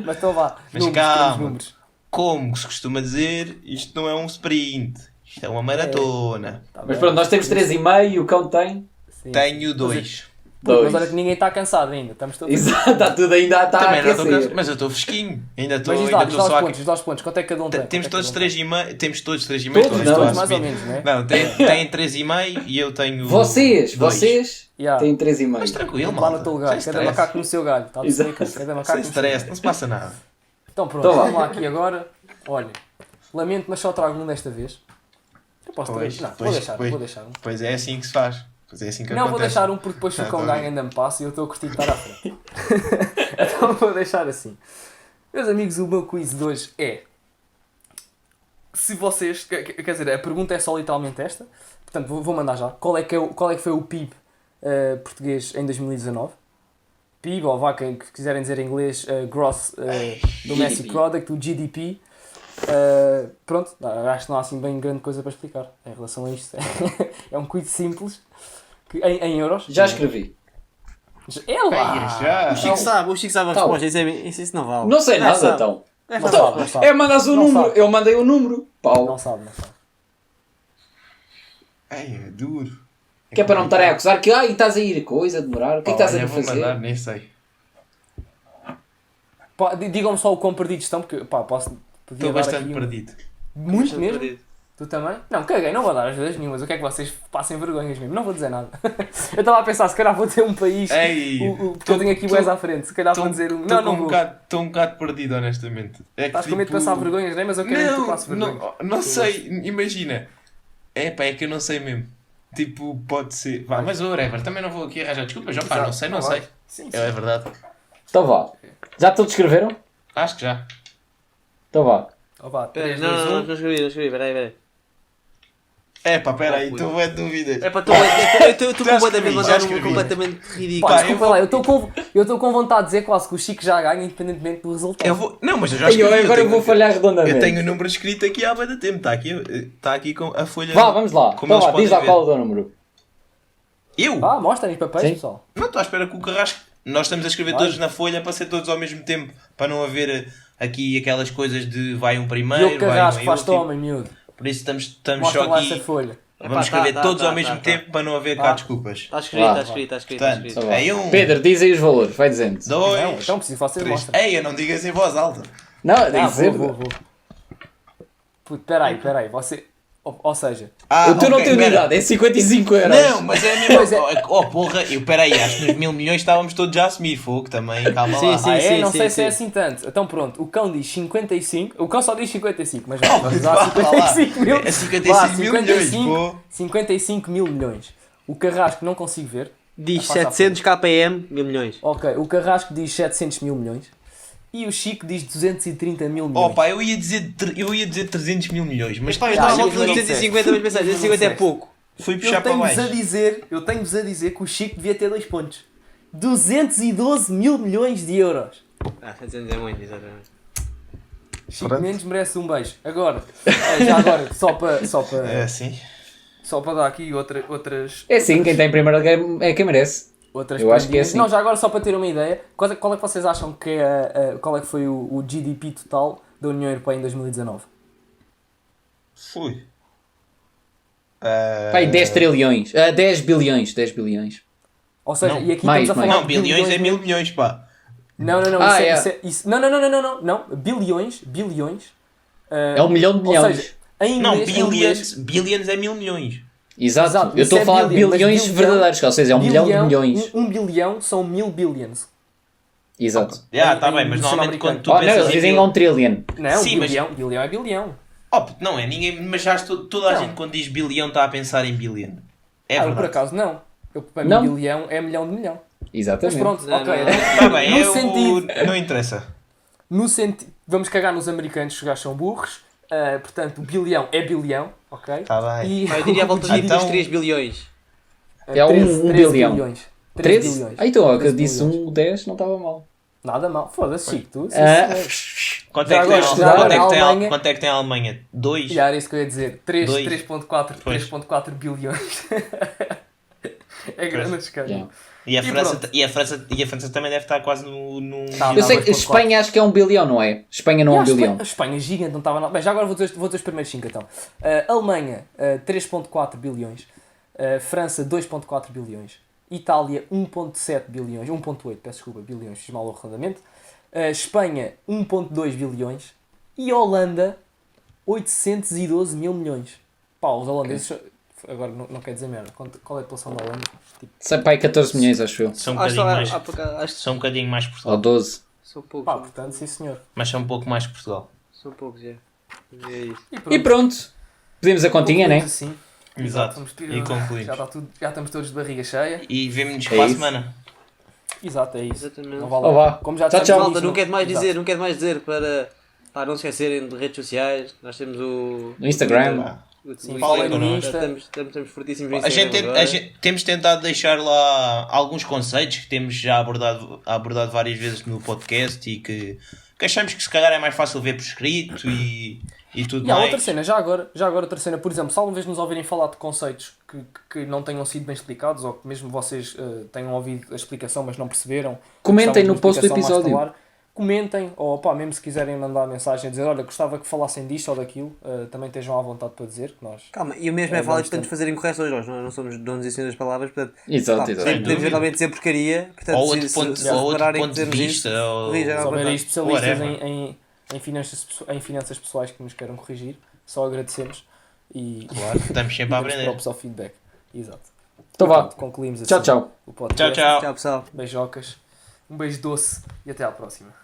Mas então vá. Mas Números, calma. queremos números. Como se costuma dizer, isto não é um sprint, isto é uma maratona. Tá Mas bem. pronto, nós temos 3,5 e o cão tem Sim. Tenho 2. Mas 2. olha que ninguém está cansado ainda. Estamos todos. Exato, está tudo ainda a Também não estou aquecer. mas eu estou fresquinho. Ainda estou Mas diz lá, ainda diz estou lá só os aqui. pontos, diz lá os pontos. Quanto é que cada um tem? Temos Quanto é que todos cada um 3,5. Temos todos 3,5. Todos? estou a Não, mais ou assumir. menos, não é? Não, tem 3,5 e eu tenho. Vocês dois. Yeah. têm 3,5. Mas tranquilo, Lá malta. no teu Sem galho. Cada stress. macaco no seu galho. Está a perceber? Exato. Cada macaco Sem no seu stress, galho. não se passa nada. Então pronto, Então vá. vamos lá aqui agora. Olha, lamento, mas só trago um desta vez. Eu posso Pois, trazer? Não, pois, vou deixar, pois. vou deixar um. Pois é assim que se faz. Pois é assim que Não, vou acontece. deixar um porque depois se o Ah, cão tá ganha bem. ainda me passa e eu estou a curtir de estar à frente. Então vou deixar assim. Meus amigos, o meu quiz de hoje é... Se vocês... Quer dizer, a pergunta é só literalmente esta. Portanto, vou mandar já. Qual é que foi o PIB português em 2019? PIB, ou vá, que quiserem dizer em inglês, Gross Domestic GDP. Product, o GDP. Pronto, acho que não há assim bem grande coisa para explicar em relação a isto. É um quiz simples, que, em euros. Já escrevi. É lá! Ei, já. O Chico sabe a Tá. resposta. Isso não vale. Não sei nada sabe. então. É Não fácil. sabe, não sabe. É mandas o Não número. sabe. Eu mandei o número. Pau. Não sabe. Ai, é duro. Que é para não me estarem a acusar que estás a ir coisa, a demorar. O que é que estás a Olha, vou fazer? mandar, nem sei. Pá, digam-me só o quão perdidos estão, porque pá, podia Estou dar bastante aqui um- perdido. Muito mesmo? Tu também? Não, caguei, não vou dar as vezes nenhumas. O que é que vocês passem vergonhas mesmo? Não vou dizer nada. Eu estava a pensar, se calhar vou ter um país. Ei, Porque eu tenho aqui o à frente. Se calhar vou dizer um. Não, não vou. Estou um bocado perdido, honestamente. É que, Estás com medo de passar vergonhas, não é? Mas eu quero que tu passes vergonhas. não sei, imagina. É pá, é que eu não sei mesmo. Tipo, pode ser. Vá, mas whatever, também não vou aqui arranjar desculpas. Pá, não sei, não sei. Sim, É verdade. Então vá. Já todos escreveram? Acho que já. Então vá. Opa, Pera, 3, não 2, 1. escrevi, peraí. É pá, peraí, estou bem de dúvidas. É para tu, eu estou Já completamente escrevi, a já mandar um escrevi. completamente ridículo. Pá, Pá, desculpa lá, eu estou com vontade de dizer quase que o Chico já ganha, independentemente do resultado. Eu vou. Não, mas eu já Ei, escrevi. agora eu vou falhar redondamente. Eu tenho o número escrito aqui há bastante tempo. Está aqui com a folha. Vá, vamos lá. Como Então eles vá, diz podem lá ver. qual é o teu número. Eu? Ah, mostra aí papéis, Sim. pessoal. Não estou à espera que o Carrasco. Nós estamos a escrever Vai. todos na folha para ser todos ao mesmo tempo. Para não haver aqui aquelas coisas de vai um E primeiro, o vai Carrasco um faz-te último. homem, miúdo. Por isso estamos Mostra só lá aqui. essa folha. Vamos Epá, escrever todos tá, ao mesmo tá. tempo para não haver Tá. cá desculpas. Está escrito, Vá. está escrito. Portanto, Então vá. é um, Pedro, diz aí os valores. Vai dizendo. Não, dois, então preciso vocês três. mostrem. Ei, eu não digo assim em voz alta. Não, tem Ah, que ser. vou. Puto, peraí, você... Ou seja, O teu não ok, tem pera. unidade, é 55 euros. Não, mas é a mesma Pois é. Oh porra, peraí, acho que nos 1.000 milhões estávamos todos já a assumir fogo também, calma Sim, lá. sim. não sei se é assim tanto. Então pronto, o cão diz 55, o cão só diz 55, mas vamos vá, lá, vá lá. 55 mil. É 55 mil milhões, 55 mil milhões. O Carrasco não consigo ver. Diz Passa à 700 km, 1000 milhões. Ok, o Carrasco diz 700 mil milhões. E o Chico diz 230 mil milhões. Oh pá, eu ia dizer 300 mil milhões, mas Pá, eu Ah, estava mal mas com não 250, mas pensei, 250 é pouco. fui eu puxar para tenho-vos baixo. eu tenho-vos a dizer que o Chico devia ter 2 pontos. 212 mil milhões de euros. 700 é muito, exatamente. Chico Pronto. Mendes merece um beijo. Agora, já agora, É assim. só para dar aqui outras É sim, quem está em primeiro lugar é quem merece. outras Eu acho que é prendinhas. assim. Não, já agora só para ter uma ideia, qual é que vocês acham que é qual é que foi o GDP total da União Europeia em 2019? Fui. Pai, 10 trilhões. 10 bilhões. 10 bilhões. Ou seja, Não, e aqui mais, estamos a mais. falar Não, de bilhões é mesmo. 1.000 milhões, pá. Não, Ah, não, bilhões, É 1 milhão de ou milhões. seja, em Não, inglês, billions é 1.000 milhões. Exato. Exato, Eu isso estou a é falar de billion, mas bilhões bilhão- verdadeiros, ou seja, é 1 milhão de milhões. 1 bilhão são 1000 billions. Exato. Tá Em- bem, mas em normalmente sistema quando tu Oh, não, pensas eles em dizem mil- 1 trillion. Não, Sim, mas- bilhão é bilhão. Oh, não é ninguém, mas já toda a Não. gente quando diz bilhão está a pensar em billion. É eu por verdade. acaso não. Para Não. mim bilhão é milhão de milhão. Mas Exatamente. pronto, Não, ok. não. Tá bem, No é sentido- não interessa. No sentido, vamos cagar nos americanos, os gajos são burros. Portanto, o bilhão é bilhão, ok? Tá bem. E Pá, eu diria a volta de Então- 3 bilhões. É um bilhão. bilhões. 13? bilhões. Ah, então, ó, que eu 13 disse bilhões. 10, não estava mal. Nada mal. Foda-se, Chico, tu. sim, Ah, senhor. Quanto Já é que tem agora, a- já agora, quanto é que tem a- Alemanha- quanto é que tem a Alemanha? 2? E era isso que eu ia dizer. Dois. 3.4 Pois. 3.4 bilhões. É grande a escânio. Yeah. E a, E França, pronto. e a França também deve estar quase no... Tá, Eu sei, 2.4. Espanha acho que é 1 bilhão, não é? Espanha não é 1 bilhão. A Espanha gigante, não estava nada. Bem, já agora vou dizer os primeiros 5 então. Alemanha, 3.4 bilhões. França, 2.4 bilhões. Itália, 1.7 bilhões. 1.8, peço desculpa, bilhões, fiz mal o arredondamento. Espanha, 1.2 bilhões. E Holanda, 812 mil milhões. Pá, os holandeses... Agora não quer dizer merda. Qual é a população da Holanda? Tipo, Sei pá, aí 14 milhões, acho eu. São um Acho bocadinho mais... que São um bocadinho mais que Ou Portugal. 12. são poucos. pá, portanto, sim senhor. Mas são um pouco mais que Portugal. São poucos, é. E é isso. E pronto. Pedimos a continha, né? Concluímos assim. Exato. Vamos E concluímos. já, está tudo, já estamos todos de barriga cheia. E vemo-nos É para a isso. semana. Exato, é isso. Exatamente. Não vale Ó, vá. Como já Tchau, dissemos tchau. no Malta, início, não quero mais Exato. dizer, não quero mais dizer para não se esquecerem de redes sociais. Nós temos o No Instagram. Sim, o falem connosco. Estamos fortíssimos no A gente, Instagram tem- a agora. gente- temos tentado deixar lá alguns conceitos que temos já abordado várias vezes no podcast e que achamos que se calhar é mais fácil ver por escrito e tudo E há mais. outra cena, já agora outra cena, por exemplo, se alguma vez nos ouvirem falar de conceitos que não tenham sido bem explicados ou que mesmo vocês tenham ouvido a explicação mas não perceberam, Comentem gostavam de no uma post do explicação mais episódio. clara, comentem, ou pá, mesmo se quiserem mandar mensagem a dizer, olha, gostava que falassem disto ou daquilo, também estejam à vontade para dizer que nós... Calma, e o mesmo É é válido bastante. para nos fazerem correções. Nós não somos donos e senhores das palavras, portanto, Exato, pá, exato. podemos realmente dizer porcaria. Portanto, Ou outro ponto, se ou outro repararem ponto que de dizemos vista. isto, ou- corrijam à Se houverem vontade. especialistas Whatever. em finanças pessoais que nos queiram corrigir, só agradecemos e Claro, estamos sempre a damos aprender. props ao feedback. Exato. Então vá. Pronto, concluímos assim Tchau, tchau. o podcast. Tchau, tchau. Tchau, pessoal. Beijocas, um beijo doce e até à próxima.